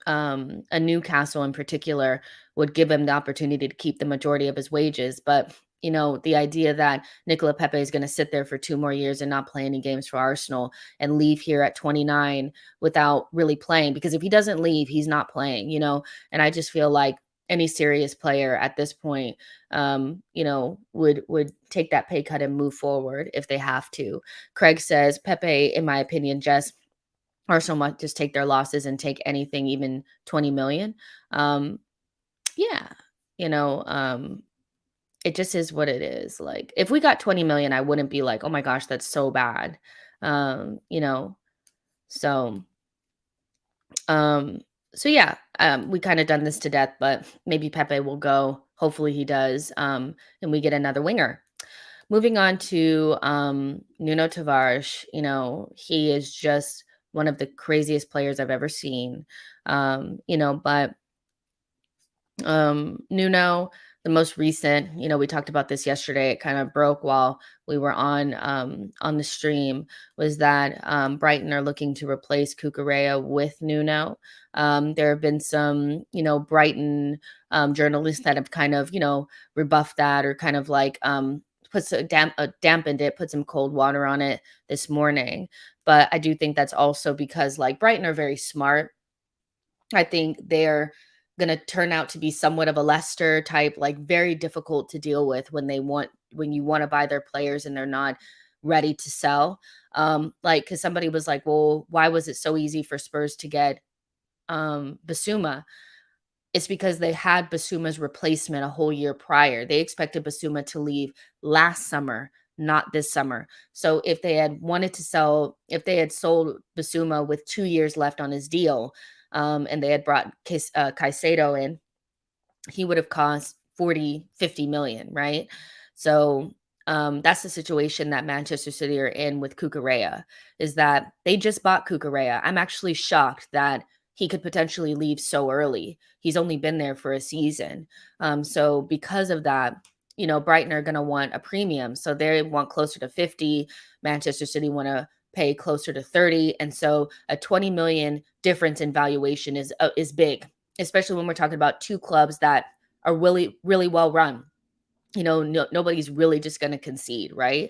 a Newcastle in particular would give him the opportunity to keep the majority of his wages. But, the idea that Nicolas Pepe is going to sit there for 2 more years and not play any games for Arsenal and leave here at 29 without really playing, because if he doesn't leave, he's not playing. And I just feel like any serious player at this point, would take that pay cut and move forward if they have to. Craig says, Pepe, in my opinion, just Arsenal might just take their losses and take anything, even 20 million. Yeah, you know, um, it just is what it is. Like, if we got 20 million, I wouldn't be like, oh my gosh, that's so bad. Um, you know, so um, so yeah, we kind of done this to death, but maybe Pepe will go. Hopefully he does. And we get another winger. Moving on to Nuno Tavares, he is just one of the craziest players I've ever seen. But Nuno, the most recent, we talked about this yesterday. It kind of broke while we were on the stream. Was that Brighton are looking to replace Cucurella with Nuno. There have been some, Brighton journalists that have kind of, rebuffed that, or kind of like dampened it, put some cold water on it this morning. But I do think that's also because like Brighton are very smart. I think they're going to turn out to be somewhat of a Leicester type, like very difficult to deal with when you want to buy their players and they're not ready to sell. Like, cause somebody was like, well, why was it so easy for Spurs to get Basuma? It's because they had Basuma's replacement a whole year prior. They expected Basuma to leave last summer, not this summer. So if they had if they had sold Basuma with 2 years left on his deal, and they had brought Caicedo in, he would have cost 40, 50 million, right? So that's the situation that Manchester City are in with Cucurella, is that they just bought Cucurella. I'm actually shocked that he could potentially leave so early. He's only been there for a season. So because of that, Brighton are going to want a premium. So they want closer to 50. Manchester City want to pay closer to 30. And so a 20 million difference in valuation is big, especially when we're talking about two clubs that are really, really well run. Nobody's really just going to concede, right?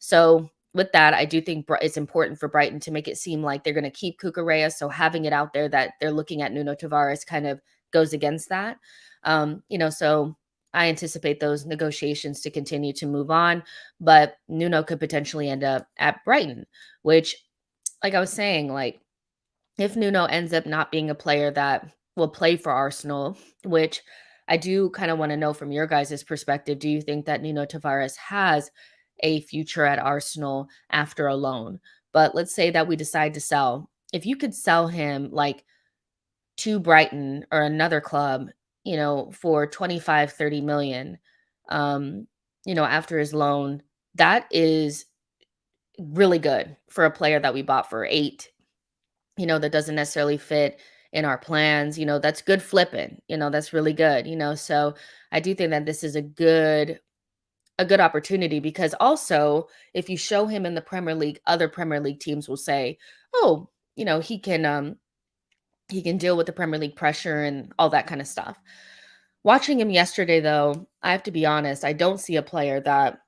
So with that, I do think it's important for Brighton to make it seem like they're going to keep Cucurella. So having it out there that they're looking at Nuno Tavares kind of goes against that. So I anticipate those negotiations to continue to move on, but Nuno could potentially end up at Brighton, which, like I was saying, like, if Nuno ends up not being a player that will play for Arsenal, which I do kind of want to know from your guys' perspective, do you think that Nuno Tavares has a future at Arsenal after a loan? But let's say that we decide to sell. If you could sell him like to Brighton or another club, for 25, 30 million, after his loan, that is really good for a player that we bought for 8, that doesn't necessarily fit in our plans. That's good flipping. That's really good. So I do think that this is a good opportunity, because also if you show him in the Premier League, other Premier League teams will say, "Oh, he can deal with the Premier League pressure and all that kind of stuff." Watching him yesterday, though, I have to be honest, I don't see a player that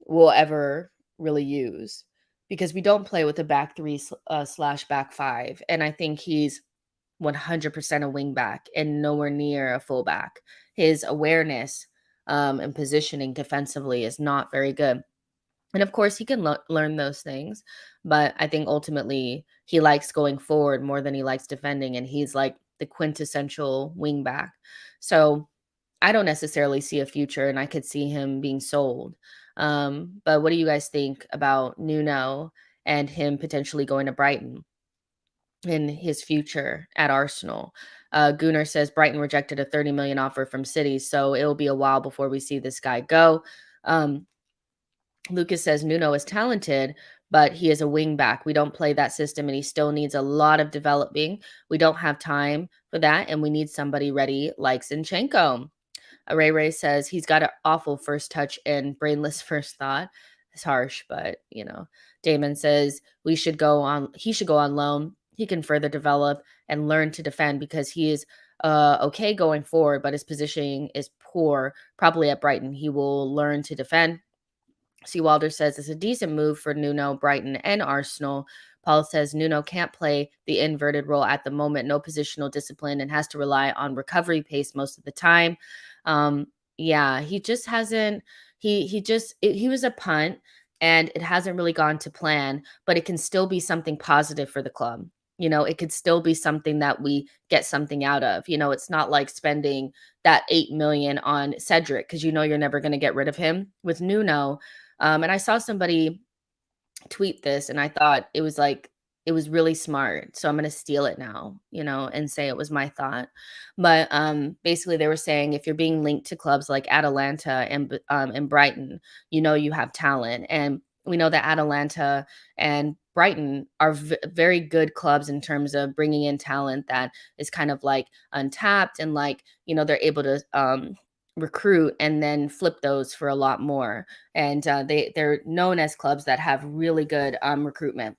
we'll ever really use, because we don't play with a back three slash back five. And I think he's 100% a wing back and nowhere near a fullback. His awareness and positioning defensively is not very good. And of course, he can learn those things, but I think ultimately he likes going forward more than he likes defending, and he's like the quintessential wing back. So I don't necessarily see a future, and I could see him being sold. But what do you guys think about Nuno and him potentially going to Brighton in his future at Arsenal? Gunnar says Brighton rejected a 30 million offer from City, so it'll be a while before we see this guy go. Lucas says Nuno is talented, but he is a wing back. We don't play that system, and he still needs a lot of developing. We don't have time for that, and we need somebody ready like Zinchenko. Ray says he's got an awful first touch and brainless first thought. It's harsh, but Damon says he should go on loan. He can further develop and learn to defend, because he is okay going forward, but his positioning is poor. Probably at Brighton, he will learn to defend. C. Wilder says it's a decent move for Nuno, Brighton, and Arsenal. Paul says Nuno can't play the inverted role at the moment, no positional discipline, and has to rely on recovery pace most of the time. Yeah, he just hasn't. He was a punt, and it hasn't really gone to plan, but it can still be something positive for the club. It could still be something that we get something out of. It's not like spending that 8 million on Cedric, because you're never going to get rid of him. With Nuno, and I saw somebody tweet this, and I thought it was really smart. So I'm going to steal it now, and say it was my thought. But basically they were saying, if you're being linked to clubs like Atalanta and Brighton, you have talent. And we know that Atalanta and Brighton are very good clubs in terms of bringing in talent that is kind of like untapped, and like, they're able to recruit and then flip those for a lot more. And they're known as clubs that have really good recruitment.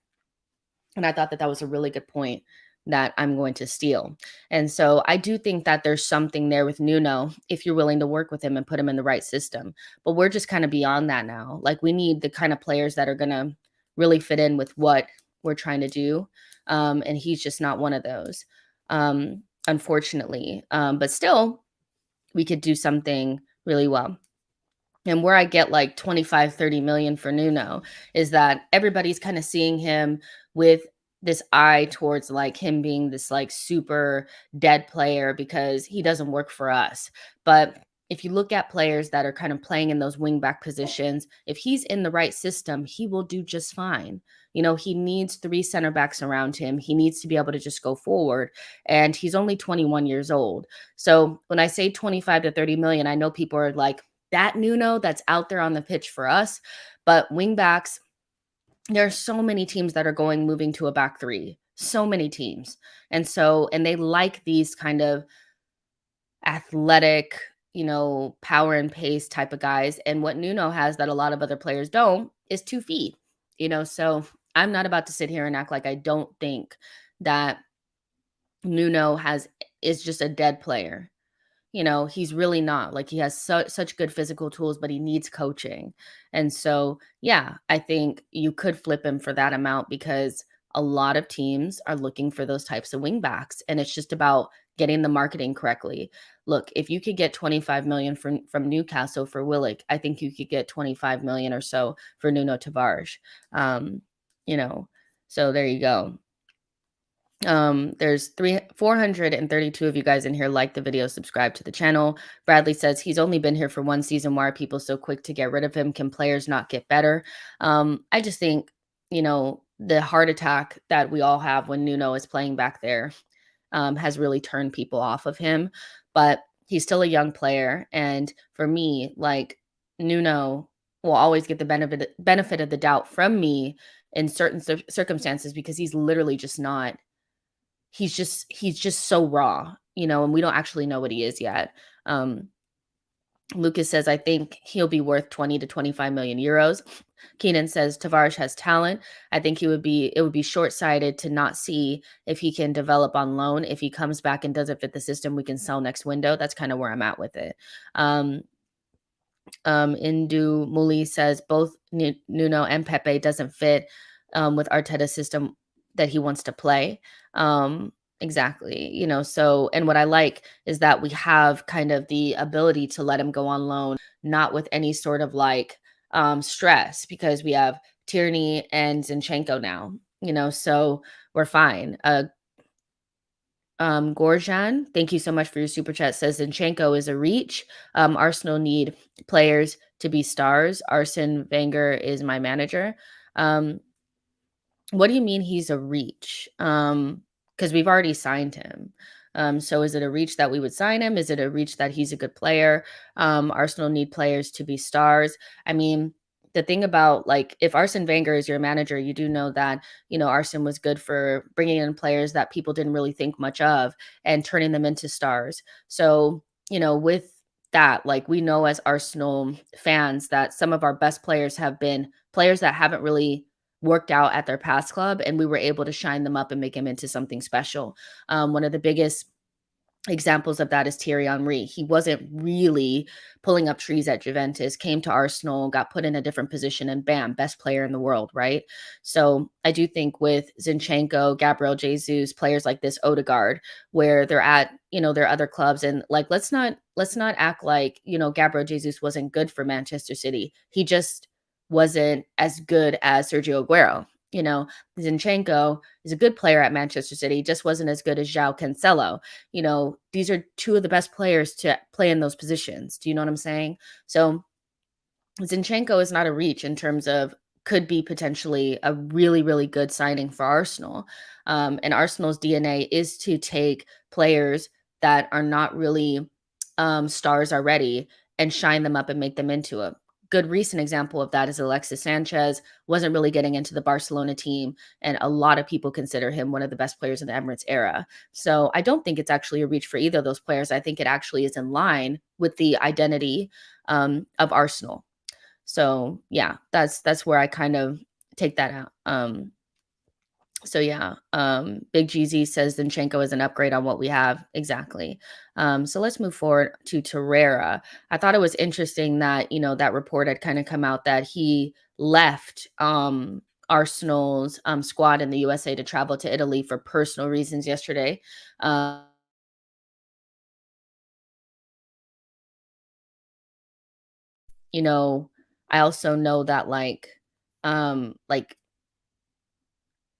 And I thought that was a really good point that I'm going to steal. And so I do think that there's something there with Nuno, if you're willing to work with him and put him in the right system. But we're just kind of beyond that now. Like, we need the kind of players that are going to really fit in with what we're trying to do. And he's just not one of those, unfortunately. But still, we could do something really well. And where I get like 25, 30 million for Nuno is that everybody's kind of seeing him with this eye towards like him being this like super dead player, because he doesn't work for us. But if you look at players that are kind of playing in those wingback positions, if he's in the right system, he will do just fine. He needs 3 center backs around him. He needs to be able to just go forward. And he's only 21 years old. So when I say 25 to 30 million, I know people are like, that Nuno that's out there on the pitch for us. But wingbacks, there are so many teams that are moving to a back three. So many teams. And they like these kind of athletic, power and pace type of guys. And what Nuno has that a lot of other players don't is 2 feet. So I'm not about to sit here and act like I don't think that Nuno is just a dead player. He's really not. Like, he has such good physical tools, but he needs coaching. And so, yeah, I think you could flip him for that amount, because a lot of teams are looking for those types of wing backs, and it's just about getting the marketing correctly. Look, if you could get 25 million from Newcastle for Willock, I think you could get 25 million or so for Nuno Tavares. So there you go. There's 432 of you guys in here. Like the video, subscribe to the channel. Bradley says he's only been here for 1 season. Why are people so quick to get rid of him? Can players not get better? I just think, the heart attack that we all have when Nuno is playing back there has really turned people off of him. But he's still a young player. And for me, like, Nuno will always get the benefit of the doubt from me in certain circumstances, because he's literally just not he's just so raw, and we don't actually know what he is yet. Um, Lucas says, I think he'll be worth 20 to 25 million euros. Keenan says Tavares has talent. I think it would be short-sighted to not see if he can develop on loan. If he comes back and doesn't fit the system, we can sell next window. That's kind of where I'm at with it. Um, Indu Muli says both Nuno and Pepe doesn't fit with Arteta's system that he wants to play. Exactly. So, and what I like is that we have kind of the ability to let him go on loan, not with any sort of like stress, because we have Tierney and Zinchenko now, so we're fine. Gorjan, thank you so much for your super chat. Says Zinchenko is a reach. Arsenal need players to be stars. Arsene Wenger is my manager. Um, what do you mean he's a reach? Because we've already signed him. So is it a reach that we would sign him? Is it a reach that he's a good player? Arsenal need players to be stars. I mean, the thing about like if Arsene Wenger is your manager, you do know that Arsene was good for bringing in players that people didn't really think much of and turning them into stars. So with that, like we know as Arsenal fans that some of our best players have been players that haven't really worked out at their past club, and we were able to shine them up and make them into something special. One of the biggest examples of that is Thierry Henry. He wasn't really pulling up trees at Juventus, came to Arsenal, got put in a different position, and bam, best player in the world, right? So I do think with Zinchenko, Gabriel Jesus, players like this, Odegaard, where they're at, their other clubs, and like let's not act like Gabriel Jesus wasn't good for Manchester City. He just wasn't as good as Sergio Aguero. Zinchenko is a good player at Manchester City, just wasn't as good as João Cancelo. These are two of the best players to play in those positions. Do you know what I'm saying? So Zinchenko is not a reach in terms of could be potentially a really, really good signing for Arsenal. And Arsenal's DNA is to take players that are not really stars already and shine them up and make them into a good recent example of that is Alexis Sanchez. Wasn't really getting into the Barcelona team, and a lot of people consider him one of the best players in the Emirates era. So I don't think it's actually a reach for either of those players. I think it actually is in line with the identity of Arsenal. So yeah, that's where I kind of take that out. So yeah, Big GZ says Zinchenko is an upgrade on what we have. Exactly. So let's move forward to Torreira. I thought it was interesting that, that report had kind of come out that he left Arsenal's squad in the USA to travel to Italy for personal reasons yesterday. Uh, I also know that like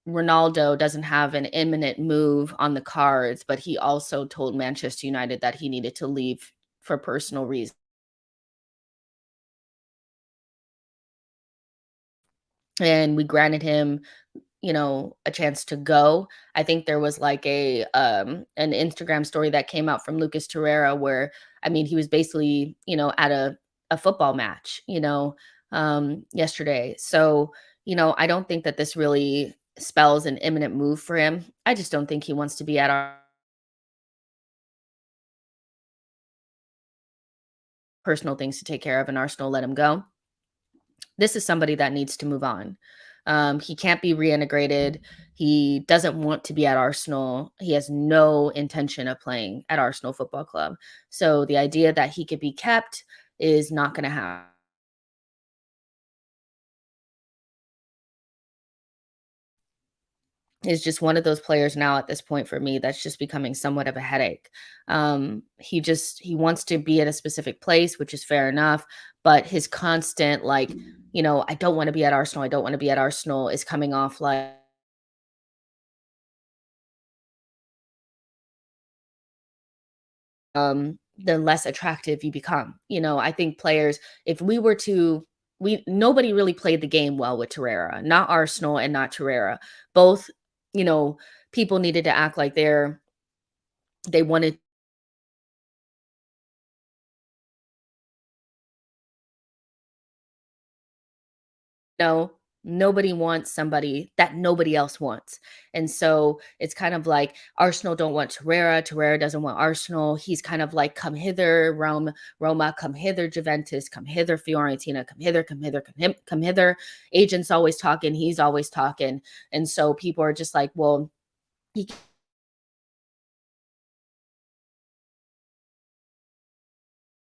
Ronaldo doesn't have an imminent move on the cards, but he also told Manchester United that he needed to leave for personal reasons. And we granted him, a chance to go. I think there was like an Instagram story that came out from Lucas Torreira where I mean he was basically, at a football match, yesterday. So, I don't think that this really spells an imminent move for him. I just don't think he wants to be at our personal things to take care of and Arsenal let him go. This is somebody that needs to move on. He can't be reintegrated. He doesn't want to be at Arsenal. He has no intention of playing at Arsenal Football Club. So the idea that he could be kept is not going to happen. Is just one of those players now at this point for me that's just becoming somewhat of a headache. He wants to be at a specific place, which is fair enough, but his constant like, I don't want to be at Arsenal. I don't want to be at Arsenal is coming off like the less attractive you become. I think players, if we were to, we nobody really played the game well with Torreira, not Arsenal and not Torreira. Both, you know, people needed to act like they wanted to know Nobody wants somebody that nobody else wants. And so it's kind of like Arsenal don't want Torreira. Torreira doesn't want Arsenal. He's kind of like, come hither, Roma, come hither, Juventus, come hither, Fiorentina, come hither. Agent's always talking. He's always talking. And so people are just like, well, he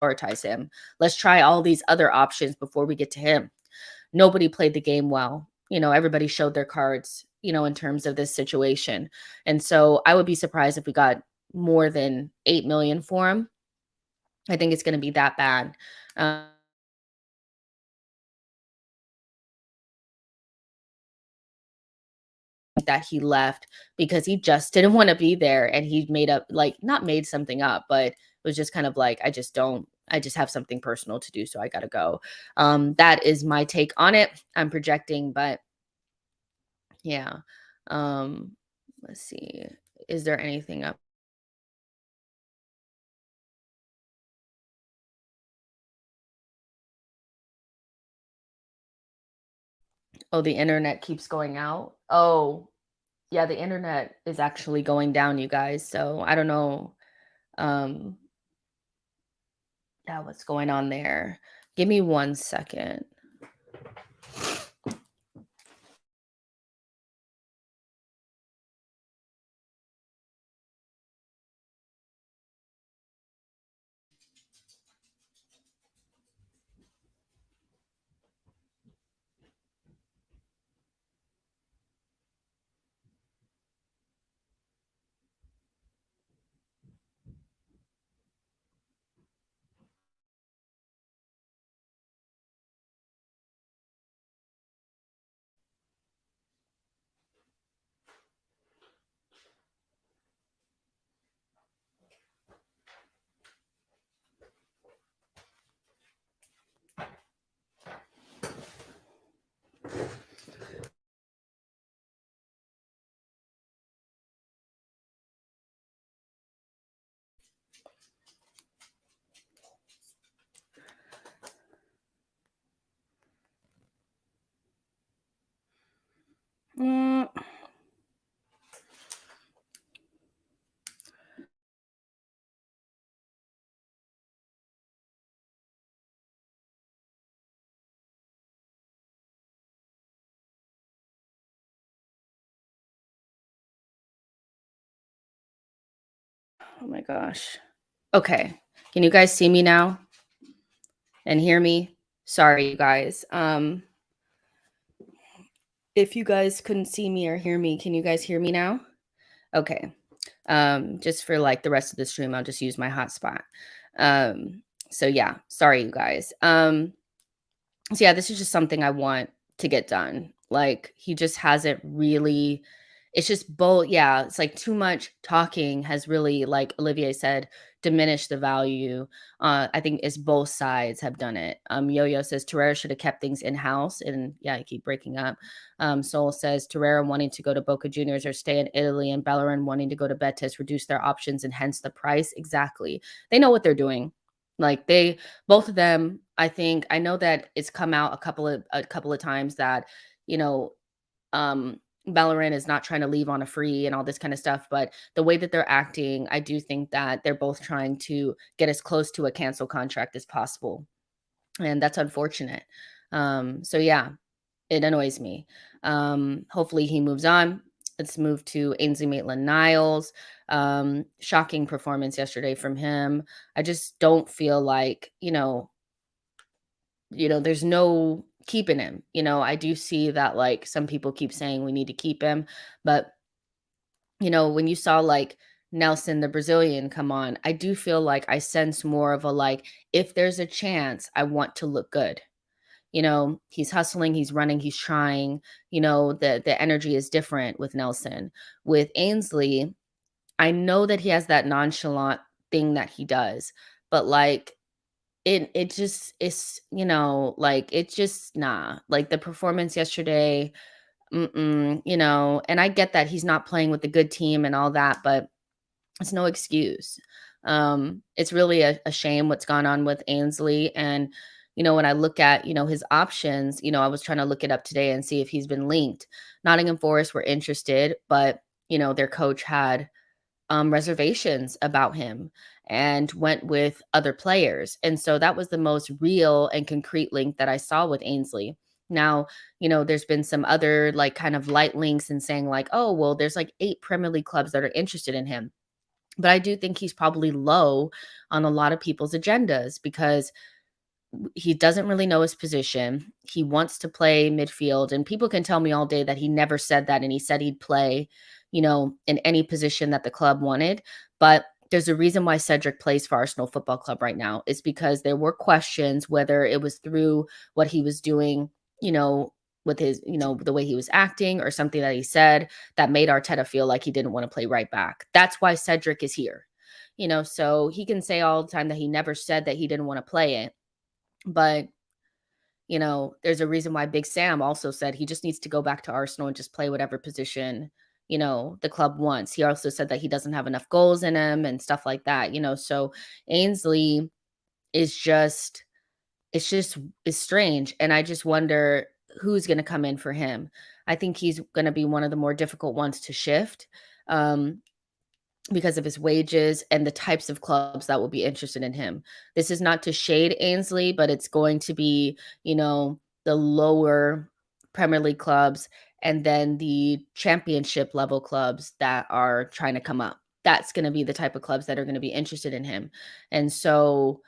prioritize him. Let's try all these other options before we get to him. Nobody played the game well. Everybody showed their cards, in terms of this situation. And so I would be surprised if we got more than 8 million for him. I think it's going to be that bad. That he left because he just didn't want to be there, and he made up, like, not made something up, but was just kind of like, I just have something personal to do, so I got to go. That is my take on it. I'm projecting, but yeah. Um, let's see. Is there anything up? Oh, the internet keeps going out. Oh, yeah, the internet is actually going down, you guys. So I don't know. Um, yeah, what's going on there? Give me 1 second. Mm, oh my gosh. Okay. Can you guys see me now and hear me? Sorry, you guys. If you guys couldn't see me or hear me, can you guys hear me now? Okay. Just for like the rest of the stream, I'll just use my hotspot. So yeah, sorry you guys. So yeah, this is just something I want to get done. Like, he just hasn't really, it's just both. Yeah, it's like too much talking has really, like Olivier said, diminished the value. I think it's both sides have done it. Yo-Yo says Torreira should have kept things in-house. And yeah, I keep breaking up. Soul says Torreira wanting to go to Boca Juniors or stay in Italy, and Bellerin wanting to go to Betis reduce their options and hence the price. Exactly. They know what they're doing. Like, they, both of them, I think, I know that it's come out a couple of times that, you know, Bellerin is not trying to leave on a free and all this kind of stuff, but the way that they're acting, I do think that they're both trying to get as close to a cancel contract as possible. And that's unfortunate. So yeah, it annoys me. Hopefully he moves on. Let's move to Ainsley Maitland-Niles. Shocking performance yesterday from him. I just don't feel like, there's no keeping him. I do see that, like, some people keep saying we need to keep him, but when you saw like Nelson, the Brazilian, come on, I do feel like I sense more of a, like, if there's a chance, I want to look good. He's hustling, he's running, he's trying. The energy is different with Nelson. With Ainsley, I know that he has that nonchalant thing that he does, but like, it just is, like, it just, nah, like the performance yesterday. And I get that he's not playing with the good team and all that, but it's no excuse. It's really a shame what's gone on with Ainsley. And, when I look at, his options, I was trying to look it up today and see if he's been linked. Nottingham Forest were interested, but, their coach had reservations about him and went with other players. And so that was the most real and concrete link that I saw with Ainsley. Now, there's been some other like kind of light links and saying like, oh, well, there's like 8 Premier League clubs that are interested in him. But I do think he's probably low on a lot of people's agendas because he doesn't really know his position. He wants to play midfield, and people can tell me all day that he never said that, and he said he'd play, in any position that the club wanted. But there's a reason why Cedric plays for Arsenal Football Club right now. It's because there were questions whether it was through what he was doing, with his, the way he was acting or something that he said that made Arteta feel like he didn't want to play right back. That's why Cedric is here. So he can say all the time that he never said that he didn't want to play it. But, there's a reason why Big Sam also said he just needs to go back to Arsenal and just play whatever position, the club wants. He also said that he doesn't have enough goals in him and stuff like that. So Ainsley is just, it's strange. And I just wonder who's going to come in for him. I think he's going to be one of the more difficult ones to shift. Because of his wages and the types of clubs that will be interested in him. This is not to shade Ainsley, but it's going to be, the lower Premier League clubs and then the championship level clubs that are trying to come up. That's going to be the type of clubs that are going to be interested in him. And so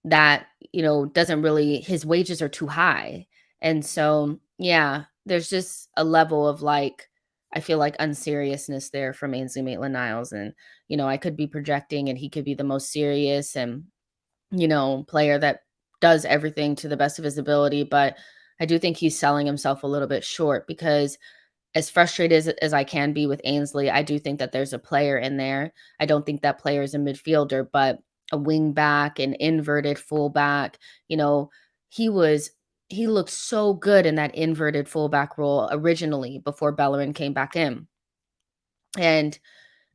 that, doesn't really, his wages are too high. And so, yeah, there's just a level of like, I feel like unseriousness there from Ainsley Maitland-Niles. And, I could be projecting and he could be the most serious and, player that does everything to the best of his ability. But I do think he's selling himself a little bit short because as frustrated as I can be with Ainsley, I do think that there's a player in there. I don't think that player is a midfielder, but a wing back, an inverted fullback, he was he looked so good in that inverted fullback role originally before Bellerin came back in. And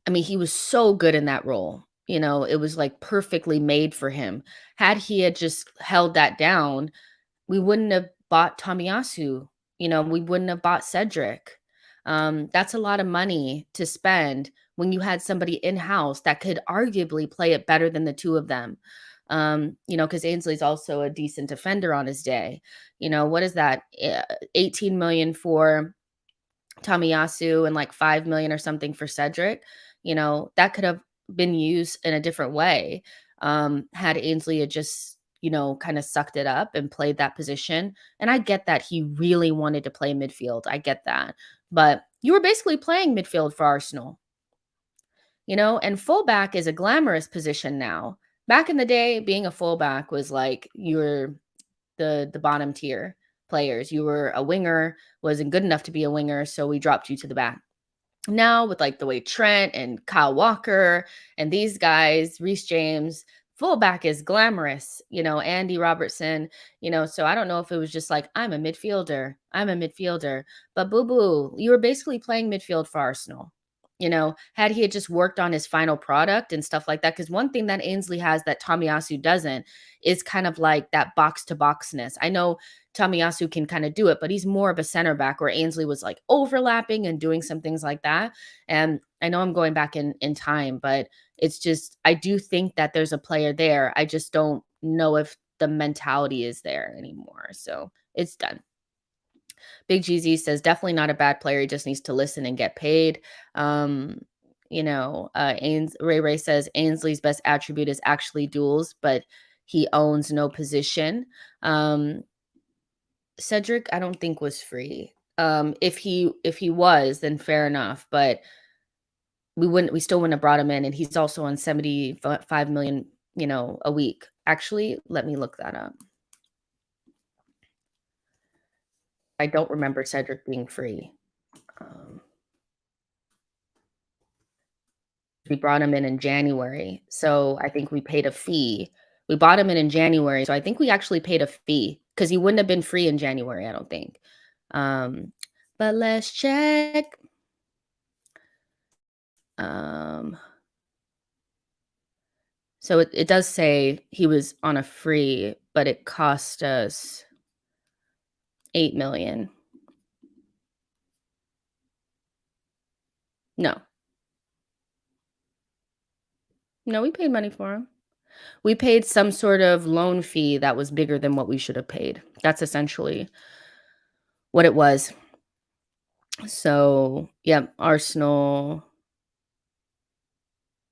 I mean, he was so good in that role. It was like perfectly made for him. Had he had just held that down, we wouldn't have bought Tomiyasu. We wouldn't have bought Cedric. That's a lot of money to spend when you had somebody in-house that could arguably play it better than the two of them. Because Ainsley's also a decent defender on his day. What is that? 18 million for Tomiyasu and like 5 million or something for Cedric. That could have been used in a different way. Had Ainsley had just, kind of sucked it up and played that position. And I get that he really wanted to play midfield. I get that. But you were basically playing midfield for Arsenal, and fullback is a glamorous position now. Back in the day, being a fullback was like you're the bottom tier players. You were a winger, wasn't good enough to be a winger, so we dropped you to the back. Now with like the way Trent and Kyle Walker and these guys, Reiss James, fullback is glamorous, Andy Robertson, so I don't know if it was just like, I'm a midfielder, but boo-boo, you were basically playing midfield for Arsenal. Had he had just worked on his final product and stuff like that, because one thing that Ainsley has that Tomiyasu doesn't is kind of like that box to boxness. I know Tomiyasu can kind of do it, but he's more of a center back where Ainsley was like overlapping and doing some things like that. And I know I'm going back in time, but it's just, I do think that there's a player there. I just don't know if the mentality is there anymore. So it's done. Big GZ says, definitely not a bad player. He just needs to listen and get paid. Ray says Ainsley's best attribute is actually duels, but he owns no position. Cedric, I don't think was free. If he was, then fair enough, but we still wouldn't have brought him in, and he's also on 75 million, a week. Actually, let me look that up. I don't remember Cedric being free. We brought him in January, so I think we paid a fee. We bought him in January, so I think we actually paid a fee because he wouldn't have been free in January, I don't think. But let's check. So it does say he was on a free, but it cost us 8 million. No. No, we paid money for him. We paid some sort of loan fee that was bigger than what we should have paid. That's essentially what it was. So, yep, Arsenal,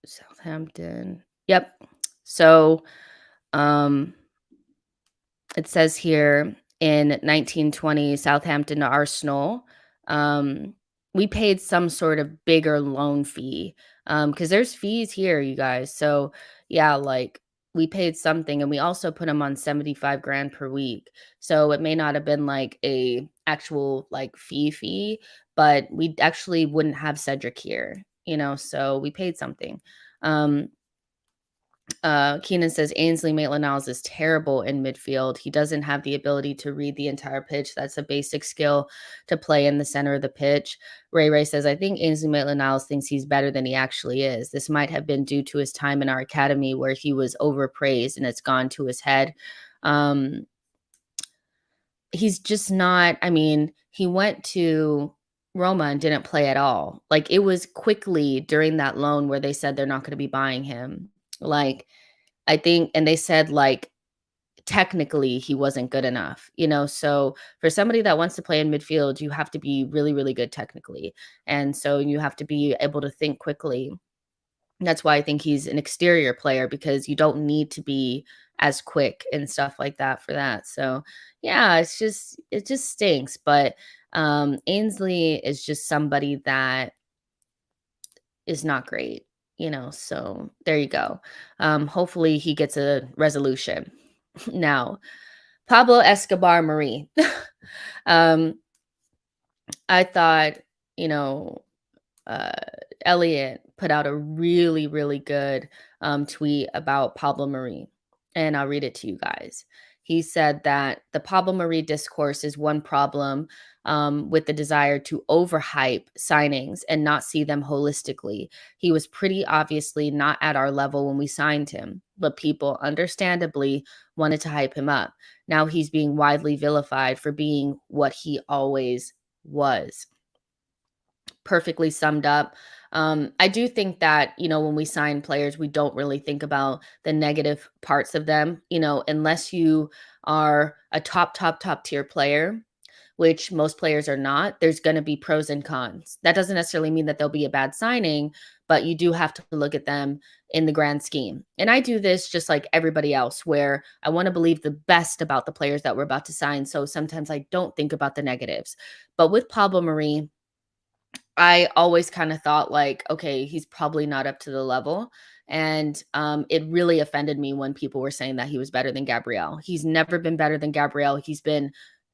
Southampton. Yep. So, um it says here in 1920, Southampton to Arsenal, um, we paid some sort of bigger loan fee, because there's fees here, you guys. So, yeah, like, we paid something, and we also put him on 75 grand per week. So it may not have been, like, a actual, like, fee, but we actually wouldn't have Cedric here, so we paid something. Um, Keenan says Ainsley Maitland-Niles is terrible in midfield. He doesn't have the ability to read the entire pitch. That's a basic skill to play in the center of the pitch. Ray says, I think Ainsley Maitland-Niles thinks he's better than he actually is. This might have been due to his time in our academy where he was overpraised and it's gone to his head. He's just not, I mean, he went to Roma and didn't play at all. Like, it was quickly during that loan where they said they're not going to be buying him. Like, I think, and they said, like, technically he wasn't good enough, so for somebody that wants to play in midfield, you have to be really, really good technically. And so you have to be able to think quickly. That's why I think he's an exterior player, because you don't need to be as quick and stuff like that for that. So yeah, it just stinks. But Ainsley is just somebody that is not great, so there you go. Hopefully he gets a resolution. Now, Pablo Escobar Marie. um, I thought, you know, uh, Elliot put out a really, really good tweet about Pablo Marie, and I'll read it to you guys. He said that the Pablo Marie discourse is one problem with the desire to overhype signings and not see them holistically. He was pretty obviously not at our level when we signed him, but people understandably wanted to hype him up. Now he's being widely vilified for being what he always was. Perfectly summed up. I do think that, when we sign players, we don't really think about the negative parts of them, unless you are a top tier player, which most players are not. There's going to be pros and cons. That doesn't necessarily mean that they'll be a bad signing, but you do have to look at them in the grand scheme. And I do this just like everybody else, where I want to believe the best about the players that we're about to sign. So sometimes I don't think about the negatives. But with Pablo Marie, I always kind of thought, like, okay, he's probably not up to the level. And it really offended me when people were saying that he was better than Gabriel. He's never been better than Gabriel. He's been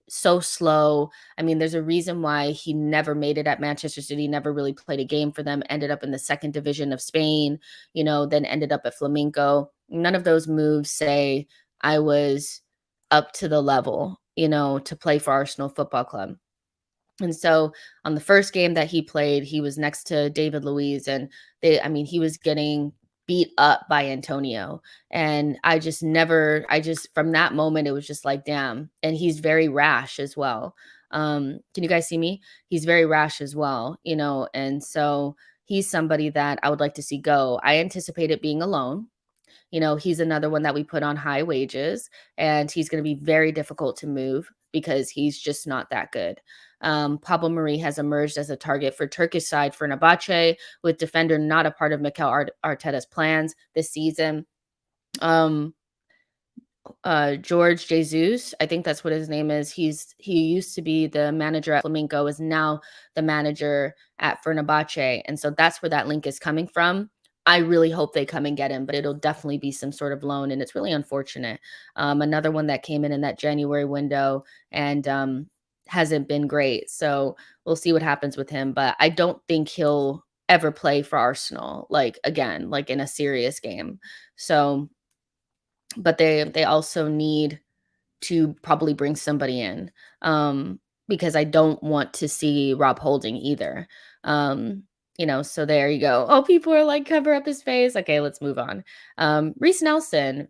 so slow. I mean, there's a reason why he never made it at Manchester City, never really played a game for them, ended up in the second division of Spain, then ended up at Flamenco. None of those moves say I was up to the level, to play for Arsenal Football Club. And so on the first game that he played, he was next to David Luiz, and he was getting beat up by Antonio. And from that moment, it was just like, damn. And he's very rash as well. Can you guys see me? He's very rash as well, and so he's somebody that I would like to see go. I anticipate it being alone. He's another one that we put on high wages, and he's going to be very difficult to move because he's just not that good. Pablo Marie has emerged as a target for Turkish side for Fenerbahce, with defender not a part of Mikel Arteta's plans this season. George Jesus, I think that's what his name is. He used to be the manager at Flamenco, is now the manager at Fenerbahce, and so that's where that link is coming from. I really hope they come and get him, but it'll definitely be some sort of loan, and it's really unfortunate. Another one that came in that January window and hasn't been great, so we'll see what happens with him. But I don't think he'll ever play for Arsenal, like, again, like in a serious game. So, but they also need to probably bring somebody in, because I don't want to see Rob Holding either. So there you go. Oh, people are like, cover up his face. Okay, let's move on. Reiss Nelson,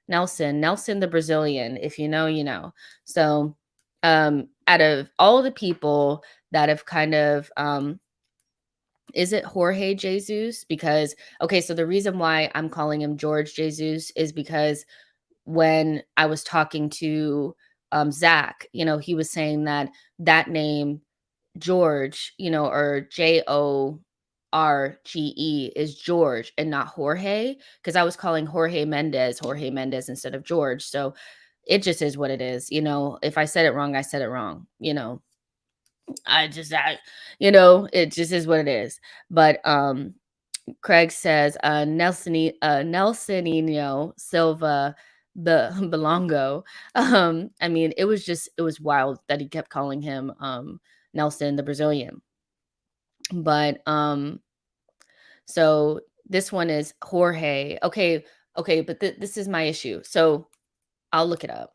the Brazilian. If you know, you know. So, out of all the people that have kind of, is it Jorge Jesus? Because, okay, so the reason why I'm calling him George Jesus is because when I was talking to Zach, he was saying that that name George, or Jorge is George and not Jorge, because I was calling Jorge Mendez instead of George. So it just is what it is. If I said it wrong, I said it wrong. It just is what it is. But Craig says, Nelsonino Silva Belongo. I mean, it was wild that he kept calling him Nelson, the Brazilian. But so this one is Jorge. Okay, but this is my issue. So I'll look it up.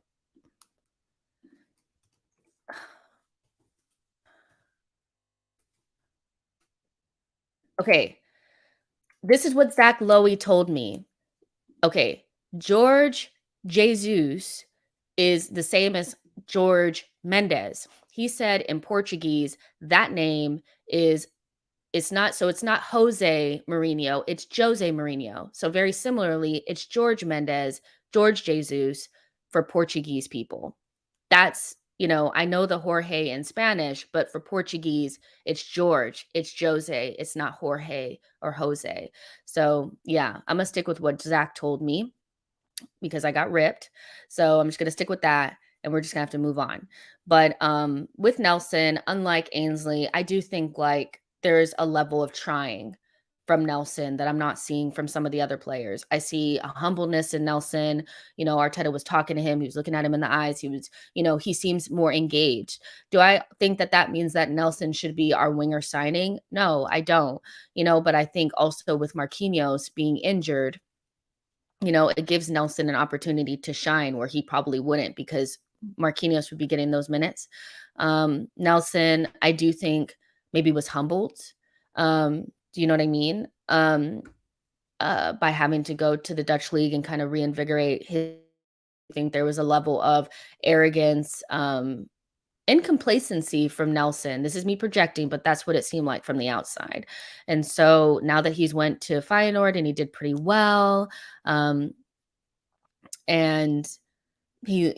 Okay, this is what Zach Lowy told me. Okay, George Jesus is the same as George Mendes. He said in Portuguese that name is it's not Jose Mourinho, it's Jose Mourinho. So very similarly, it's George Mendes, George Jesus for Portuguese people. That's, I know the Jorge in Spanish, but for Portuguese, it's George, it's Jose, it's not Jorge or Jose. So yeah, I'm gonna stick with what Zach told me because I got ripped. So I'm just gonna stick with that, and we're just gonna have to move on. But with Nelson, unlike Ainsley, I do think like there's a level of trying from Nelson that I'm not seeing from some of the other players. I see a humbleness in Nelson. Arteta was talking to him. He was looking at him in the eyes. He seems more engaged. Do I think that that means that Nelson should be our winger signing? No, I don't. But I think also with Marquinhos being injured, it gives Nelson an opportunity to shine where he probably wouldn't because Marquinhos would be getting those minutes. Nelson, I do think maybe was humbled. Do you know what I mean? By having to go to the Dutch league and kind of reinvigorate his. I think there was a level of arrogance, and complacency from Nelson. This is me projecting, but that's what it seemed like from the outside. And so now that he's went to Feyenoord and he did pretty well, and he,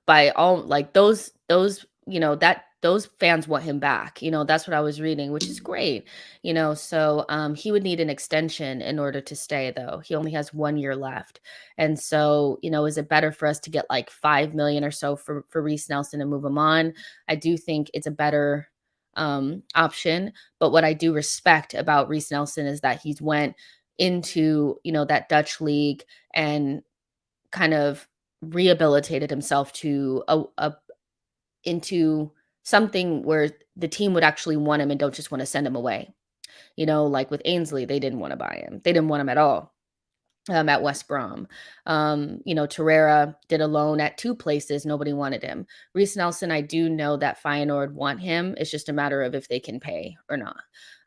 by all like that those fans want him back. That's what I was reading, which is great. So he would need an extension in order to stay though. He only has 1 year left. And so, is it better for us to get like 5 million or so for Reiss Nelson and move him on? I do think it's a better option. But what I do respect about Reiss Nelson is that he's went into, that Dutch league and kind of rehabilitated himself to into something where the team would actually want him and don't just want to send him away. Like with Ainsley, they didn't want to buy him. They didn't want him at all. At West Brom. Torreira did a loan at 2 places. Nobody wanted him. Reiss Nelson, I do know that Feyenoord want him. It's just a matter of if they can pay or not.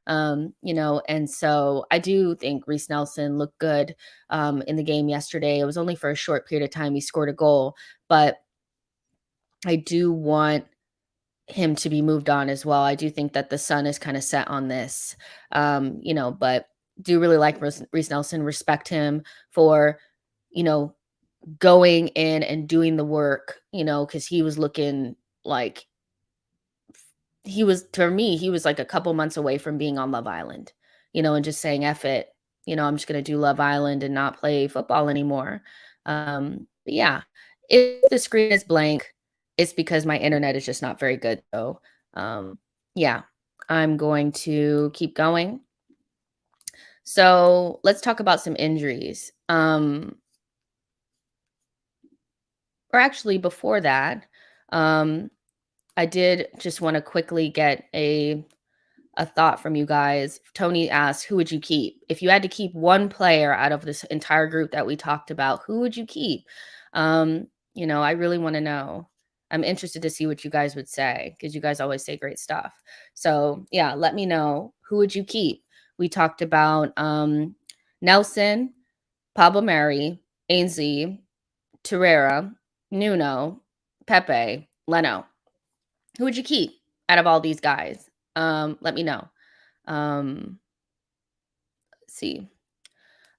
And so I do think Reiss Nelson looked good in the game yesterday. It was only for a short period of time. He scored a goal, but I do want him to be moved on as well. I do think that the sun is kind of set on this, but do really like Reiss Nelson, respect him for, going in and doing the work, because he was looking like for me, he was like a couple months away from being on Love Island, and just saying, F it, I'm just going to do Love Island and not play football anymore. But yeah, if the screen is blank, it's because my internet is just not very good. So, yeah, I'm going to keep going. So let's talk about some injuries. Or actually before that, I did just want to quickly get a thought from you guys. Tony asked, who would you keep? If you had to keep one player out of this entire group that we talked about, who would you keep? I really want to know. I'm interested to see what you guys would say because you guys always say great stuff. So yeah, let me know, who would you keep? We talked about Nelson, Pablo Mari, Ainsley, Torreira, Nuno, Pepe, Leno. Who would you keep out of all these guys? Let me know. Um, let's see.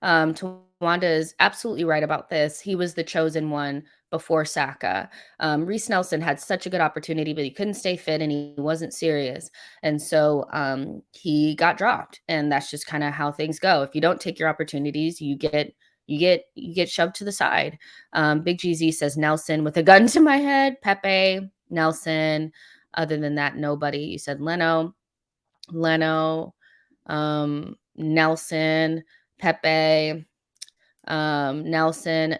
Tawanda is absolutely right about this. He was the chosen one before Saka. Reiss Nelson had such a good opportunity, but he couldn't stay fit and he wasn't serious. And so he got dropped. And that's just kind of how things go. If you don't take your opportunities, you get shoved to the side. Big GZ says Nelson with a gun to my head. Pepe, Nelson. Other than that, nobody. You said Leno, Nelson, Pepe, Nelsonio,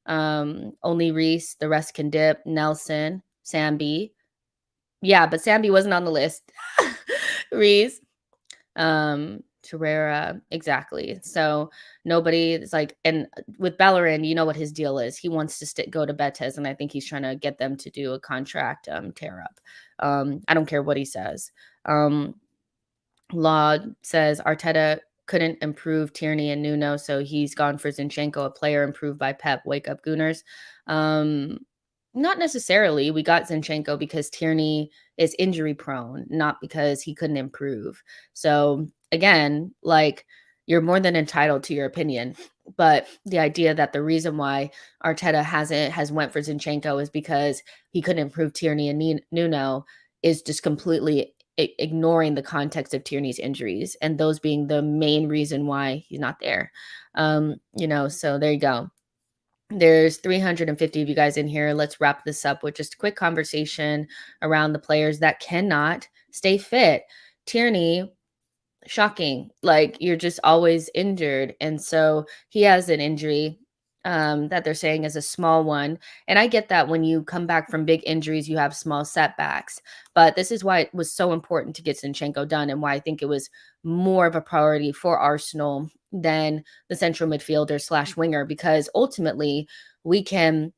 only Reiss, the rest can dip. Nelson, Sambi. Yeah, but Sambi wasn't on the list. Reiss, Torreira, exactly. So nobody is like, and with Bellerin, you know what his deal is. He wants to go to Betis, and I think he's trying to get them to do a contract tear up. I don't care what he says. Law says Arteta couldn't improve Tierney and Nuno, so he's gone for Zinchenko, a player improved by Pep. Wake up, Gooners. Not necessarily. We got Zinchenko because Tierney is injury prone, not because he couldn't improve. So again, like, you're more than entitled to your opinion. But the idea that the reason why Arteta has went for Zinchenko is because he couldn't improve Tierney and Nuno is just completely ignoring the context of Tierney's injuries and those being the main reason why he's not there. So there you go. There's 350 of you guys in here. Let's wrap this up with just a quick conversation around the players that cannot stay fit. Tierney, shocking. Like, you're just always injured. And so he has an injury that they're saying is a small one. And I get that when you come back from big injuries, you have small setbacks. But this is why it was so important to get Zinchenko done and why I think it was more of a priority for Arsenal than the central midfielder / winger, because ultimately we can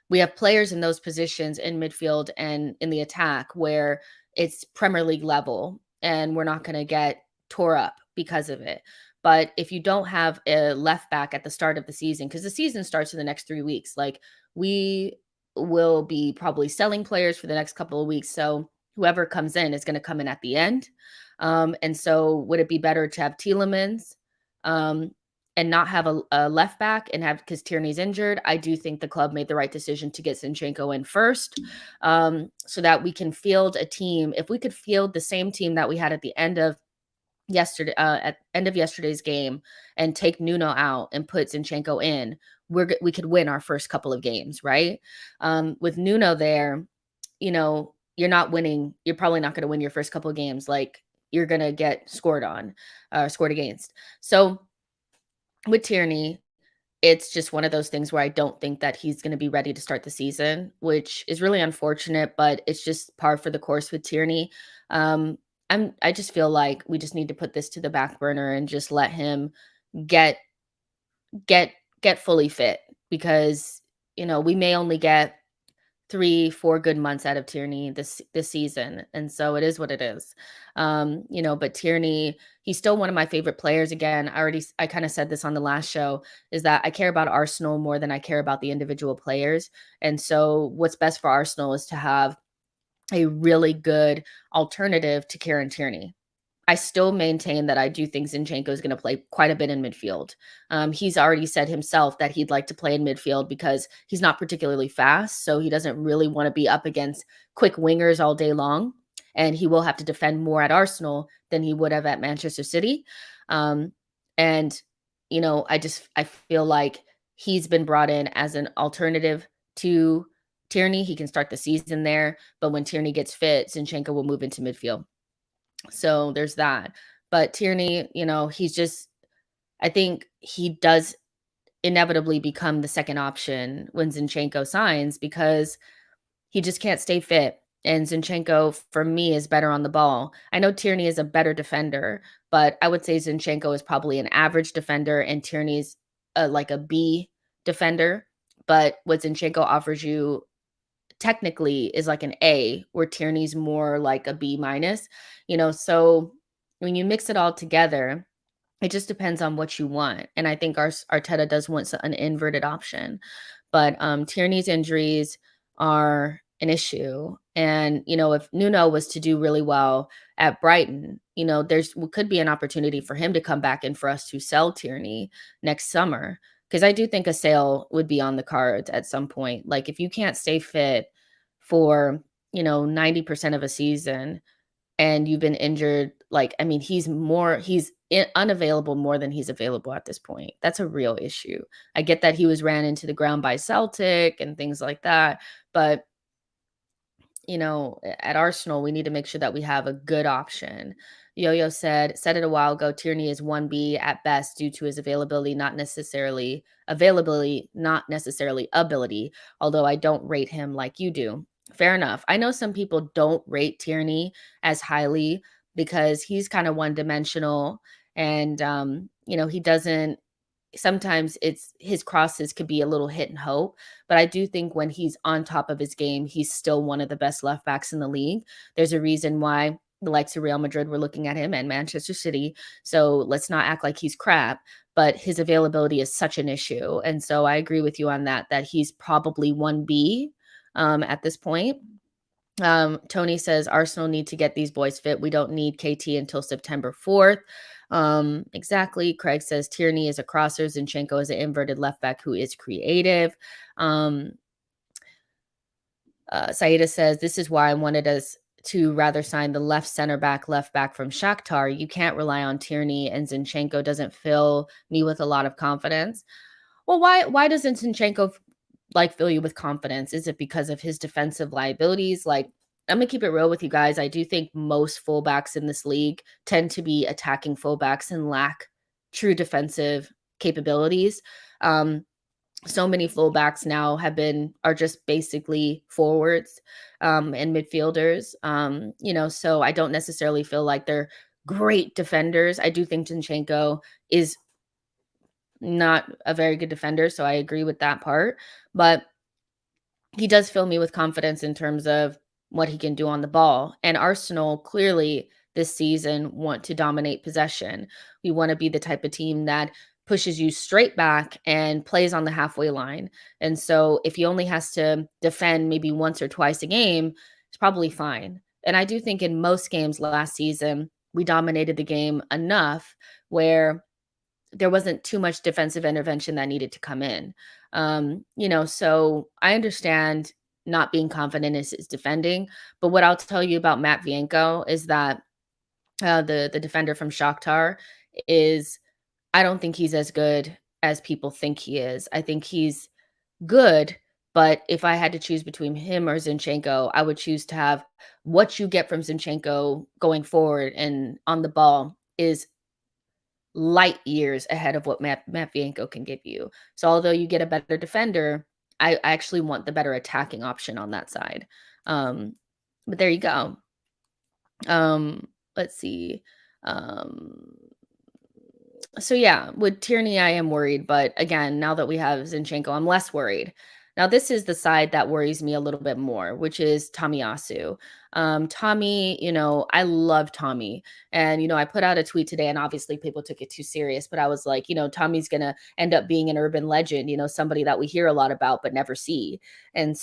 we have players in those positions in midfield and in the attack where it's Premier League level and we're not going to get tore up because of it. But if you don't have a left back at the start of the season, because the season starts in the next 3 weeks, like, we will be probably selling players for the next couple of weeks. So whoever comes in is going to come in at the end. And so would it be better to have Tielemans and not have a left back and have, because Tierney's injured? I do think the club made the right decision to get Zinchenko in first, so that we can field a team. If we could field the same team that we had at the end of yesterday's game and take Nuno out and put Zinchenko in, we could win our first couple of games, right? With Nuno there, you're not winning. You're probably not going to win your first couple of games. Like, you're going to get scored against. So with Tierney, it's just one of those things where I don't think that he's going to be ready to start the season, which is really unfortunate, but it's just par for the course with Tierney. I just feel like we just need to put this to the back burner and just let him get fully fit, because we may only get 3-4 good months out of Tierney this season. And so it is what it is. But Tierney, he's still one of my favorite players. Again, I kind of said this on the last show, is that I care about Arsenal more than I care about the individual players. And so what's best for Arsenal is to have a really good alternative to Kieran Tierney. I still maintain that I do think Zinchenko is going to play quite a bit in midfield. He's already said himself that he'd like to play in midfield because he's not particularly fast, so he doesn't really want to be up against quick wingers all day long, and he will have to defend more at Arsenal than he would have at Manchester City. I feel like he's been brought in as an alternative to Tierney. He can start the season there, but when Tierney gets fit, Zinchenko will move into midfield. So there's that. But Tierney, I think he does inevitably become the second option when Zinchenko signs, because he just can't stay fit. And Zinchenko, for me, is better on the ball. I know Tierney is a better defender, but I would say Zinchenko is probably an average defender and Tierney's like a B defender, but what Zinchenko offers you technically is like an A, where Tierney's more like a B minus, so when you mix it all together, it just depends on what you want. And I think Arteta does want an inverted option. But Tierney's injuries are an issue. And, if Nuno was to do really well at Brighton, there's could be an opportunity for him to come back and for us to sell Tierney next summer. Because I do think a sale would be on the cards at some point. Like if you can't stay fit for, 90% of a season, and you've been injured, like, I mean, unavailable more than he's available at this point. That's a real issue. I get that he was ran into the ground by Celtic and things like that, but at Arsenal, we need to make sure that we have a good option. Yo-Yo said it a while ago, Tierney is 1B at best due to his availability, not necessarily ability, although I don't rate him like you do. Fair enough. I know some people don't rate Tierney as highly because he's kind of one-dimensional and he doesn't sometimes it's his crosses could be a little hit and hope, but I do think when he's on top of his game, he's still one of the best left backs in the league. There's a reason why the likes of Real Madrid were looking at him and Manchester City. So let's not act like he's crap, but his availability is such an issue. And so I agree with you on that he's probably 1B at this point. Tony says Arsenal need to get these boys fit. We don't need KT until September 4th. Exactly. Craig says Tierney is a crosser. Zinchenko is an inverted left back who is creative. Saida says this is why I wanted us to rather sign the left back from Shakhtar. You can't rely on Tierney, and Zinchenko doesn't fill me with a lot of confidence. Well, why doesn't Zinchenko fill you with confidence? Is it because of his defensive liabilities? Like, I'm going to keep it real with you guys. I do think most fullbacks in this league tend to be attacking fullbacks and lack true defensive capabilities. So many fullbacks now are just basically forwards and midfielders. So I don't necessarily feel like they're great defenders. I do think Zinchenko is not a very good defender, so I agree with that part. But he does fill me with confidence in terms of what he can do on the ball. And Arsenal clearly this season want to dominate possession. We want to be the type of team that pushes you straight back and plays on the halfway line. And so if he only has to defend maybe once or twice a game, it's probably fine. And I do think in most games last season, we dominated the game enough where there wasn't too much defensive intervention that needed to come in. So I understand not being confident in his defending, but what I'll tell you about Matvienko is that the defender from Shakhtar is, I don't think he's as good as people think he is. I think he's good, but if I had to choose between him or Zinchenko, I would choose to have what you get from Zinchenko going forward and on the ball is light years ahead of what Matvienko can give you. So although you get a better defender, I actually want the better attacking option on that side. But there you go. Let's see. So yeah, with Tierney, I am worried. But again, now that we have Zinchenko, I'm less worried. Now, this is the side that worries me a little bit more, which is Tomiyasu. Tomi, I love Tomi. And, I put out a tweet today and obviously people took it too serious, but I was like, Tomi's going to end up being an urban legend, somebody that we hear a lot about but never see. And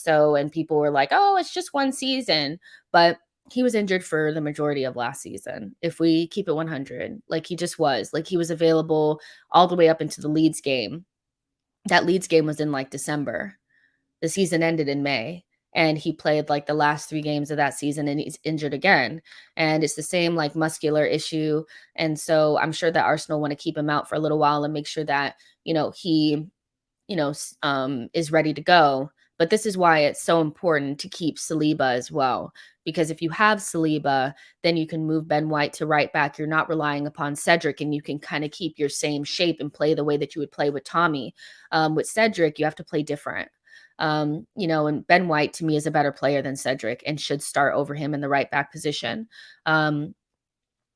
people were like, oh, it's just one season. But he was injured for the majority of last season. If we keep it 100, like he just was, like he was available all the way up into the Leeds game. That Leeds game was in December. The season ended in May and he played the last 3 games of that season and he's injured again. And it's the same muscular issue. And so I'm sure that Arsenal want to keep him out for a little while and make sure that, he, is ready to go. But this is why it's so important to keep Saliba as well. Because if you have Saliba, then you can move Ben White to right back. You're not relying upon Cedric and you can kind of keep your same shape and play the way that you would play with Tomi. With Cedric, you have to play different. And Ben White to me is a better player than Cedric and should start over him in the right back position. So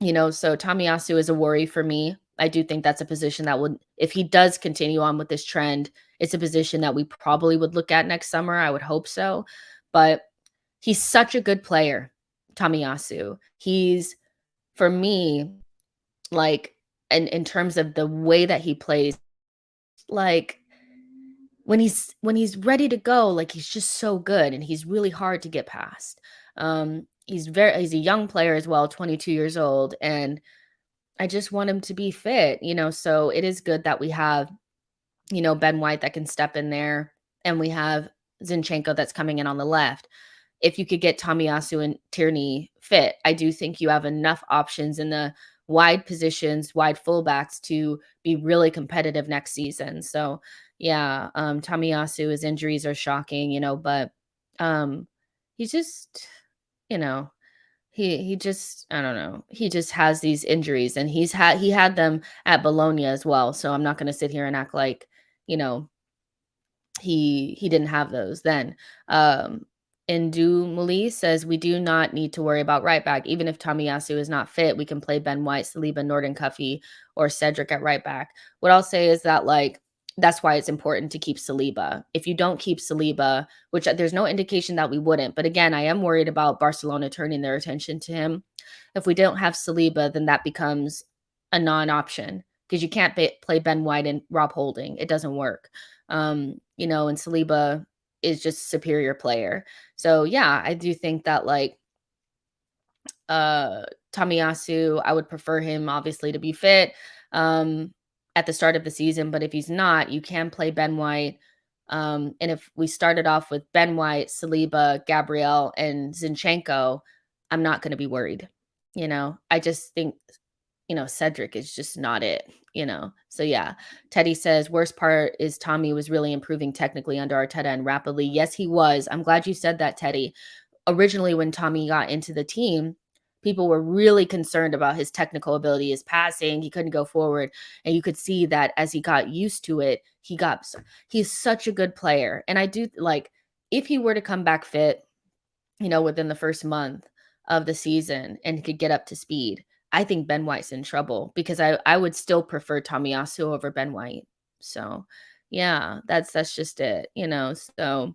Tomiyasu is a worry for me I do think that's a position that would, if he does continue on with this trend, it's a position that we probably would look at next summer. I would hope so. But he's such a good player, Tomiyasu. He's, for me, like, in terms of the way that he plays, like when he's ready to go, like he's just so good and he's really hard to get past. He's a young player as well, 22 years old, and I just want him to be fit, so it is good that we have, Ben White that can step in there, and we have Zinchenko that's coming in on the left. If you could get Tomiyasu and Tierney fit, I do think you have enough options in the wide positions, wide fullbacks to be really competitive next season. So yeah, Tomiyasu, his injuries are shocking, but he's just, you know, he just, I don't know. He just has these injuries, and he had them at Bologna as well. So I'm not going to sit here and act like, you know, he didn't have those then. Indu Muli says we do not need to worry about right back. Even if Tomiyasu is not fit, we can play Ben White, Saliba, Norton Cuffy, or Cedric at right back. What I'll say is that, like, that's why it's important to keep Saliba. If you don't keep Saliba, which there's no indication that we wouldn't, but again, I am worried about Barcelona turning their attention to him. If we don't have Saliba, then that becomes a non-option because you can't play Ben White and Rob Holding. It doesn't work. And Saliba is just a superior player. So yeah, I do think that, like, Tomiyasu, I would prefer him obviously to be fit at the start of the season, but if he's not, you can play Ben White. And if we started off with Ben White, Saliba, Gabriel, and Zinchenko, I'm not going to be worried. I just think, Cedric is just not it. So yeah, Teddy says, worst part is Tommy was really improving technically under Arteta and rapidly. Yes, he was. I'm glad you said that, Teddy. Originally, when Tommy got into the team, people were really concerned about his technical ability, his passing. He couldn't go forward. And you could see that as he got used to it, he's such a good player. And I do, like, if he were to come back fit, within the first month of the season and could get up to speed, I think Ben White's in trouble because I would still prefer Tomiyasu over Ben White. So yeah, that's just it, So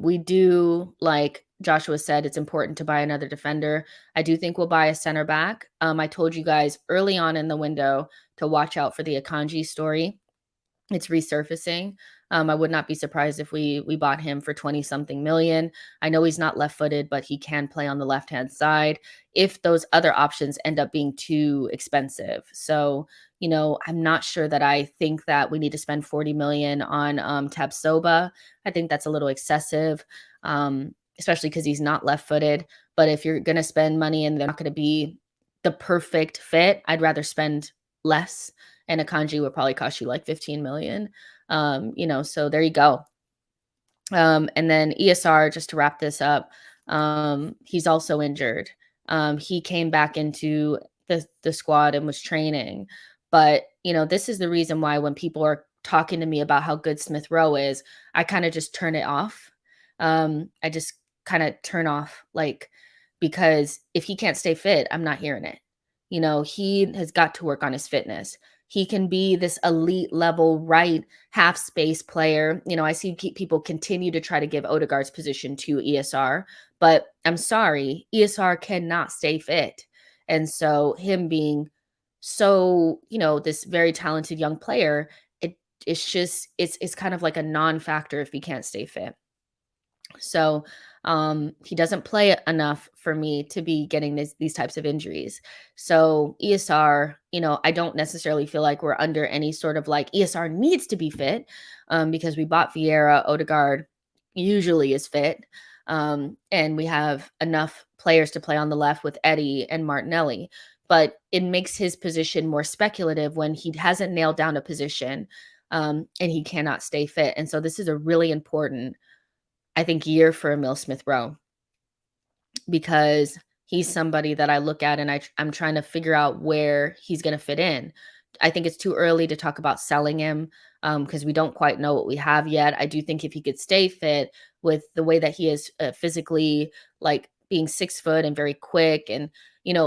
we do, like Joshua said, it's important to buy another defender. I do think we'll buy a center back. I told you guys early on in the window to watch out for the Akanji story. It's resurfacing. I would not be surprised if we bought him for 20 something million. I know he's not left-footed, but he can play on the left-hand side if those other options end up being too expensive. So, I'm not sure that I think that we need to spend 40 million on Tabsoba. I think that's a little excessive, especially because he's not left-footed. But if you're going to spend money and they're not going to be the perfect fit, I'd rather spend less. And Akanji would probably cost you like 15 million. So there you go. And then ESR, just to wrap this up, he's also injured. He came back into the squad and was training. But, this is the reason why when people are talking to me about how good Smith Rowe is, I kind of just turn it off. I just kind of turn off, like, because if he can't stay fit, I'm not hearing it. He has got to work on his fitness. He can be this elite level right half space player. I see people continue to try to give Odegaard's position to ESR, but I'm sorry, ESR cannot stay fit. And so him being so, this very talented young player, it's kind of like a non-factor if he can't stay fit. So he doesn't play enough for me to be getting these types of injuries. So ESR, I don't necessarily feel like we're under any sort of like ESR needs to be fit because we bought Vieira. Odegaard usually is fit. And we have enough players to play on the left with Eddie and Martinelli. But it makes his position more speculative when he hasn't nailed down a position and he cannot stay fit. And so this is a really important, I think, year for Emile Smith Rowe because he's somebody that I look at and I'm trying to figure out where he's going to fit in. I think it's too early to talk about selling him because we don't quite know what we have yet. I do think if he could stay fit with the way that he is physically, like, being 6 foot and very quick. And,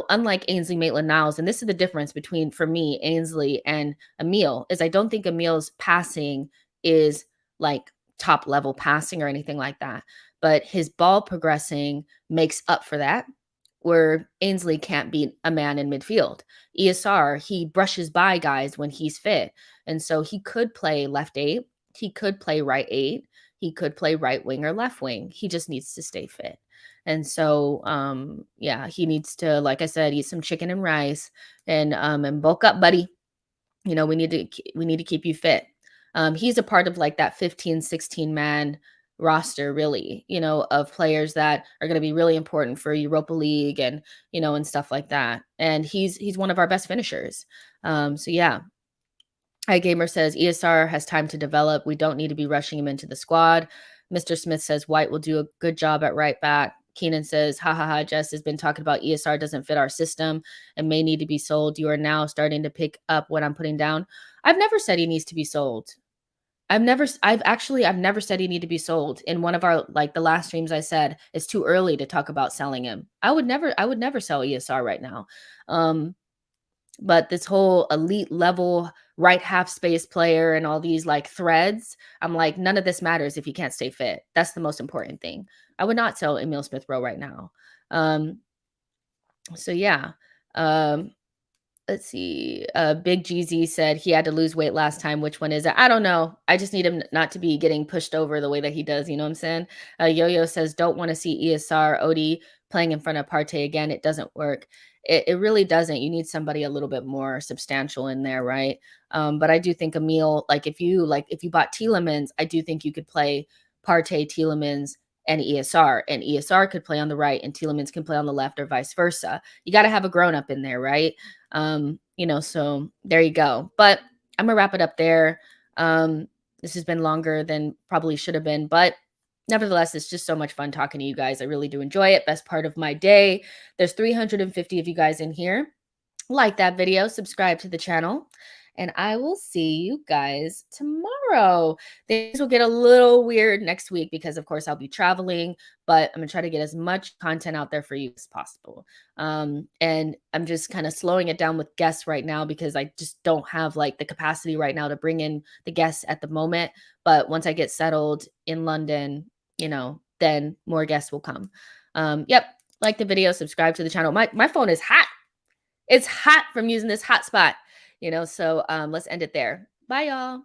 unlike Ainsley Maitland-Niles, and this is the difference between, for me, Ainsley and Emil, is I don't think Emil's passing is like top level passing or anything like that. But his ball progressing makes up for that, where Ainsley can't beat a man in midfield. ESR, he brushes by guys when he's fit. And so he could play left 8, he could play right 8, he could play right wing or left wing. He just needs to stay fit. And so yeah, he needs to, like I said, eat some chicken and rice and bulk up, buddy. We need to keep you fit. He's a part of like that 15, 16 man roster, really, of players that are going to be really important for Europa League and stuff like that. And he's one of our best finishers. So yeah. iGamer says ESR has time to develop. We don't need to be rushing him into the squad. Mr. Smith says White will do a good job at right back. Keenan says, ha ha ha, Jess has been talking about ESR doesn't fit our system and may need to be sold. You are now starting to pick up what I'm putting down. I've never said he needs to be sold. I've never said he need to be sold. In one of our, like the last streams, I said it's too early to talk about selling him. I would never sell ESR right now. But this whole elite level right half space player and all these like threads, I'm like, none of this matters if you can't stay fit. That's the most important thing. I would not sell Emil Smith Rowe right now. So yeah. Let's see. Big GZ said he had to lose weight last time. Which one is it? I don't know. I just need him not to be getting pushed over the way that he does. You know what I'm saying? Yo-Yo says, don't want to see ESR Odie playing in front of Partey again. It doesn't work. It really doesn't. You need somebody a little bit more substantial in there, right? But I do think Emil, if you bought Tielemans, I do think you could play Partey, Tielemans, and ESR could play on the right and Tielemans can play on the left or vice versa. You got to have a grown-up in there, right? So there you go. But I'm gonna wrap it up there. This has been longer than probably should have been, but nevertheless, it's just so much fun talking to you guys. I really do enjoy it. Best part of my day. There's 350 of you guys in here. Like that video, subscribe to the channel, and I will see you guys tomorrow. Things will get a little weird next week because, of course, I'll be traveling, but I'm going to try to get as much content out there for you as possible. And I'm just kind of slowing it down with guests right now because I just don't have the capacity right now to bring in the guests at the moment. But once I get settled in London, then more guests will come. Yep. Like the video, subscribe to the channel. My phone is hot. It's hot from using this hotspot, so let's end it there. Bye, y'all.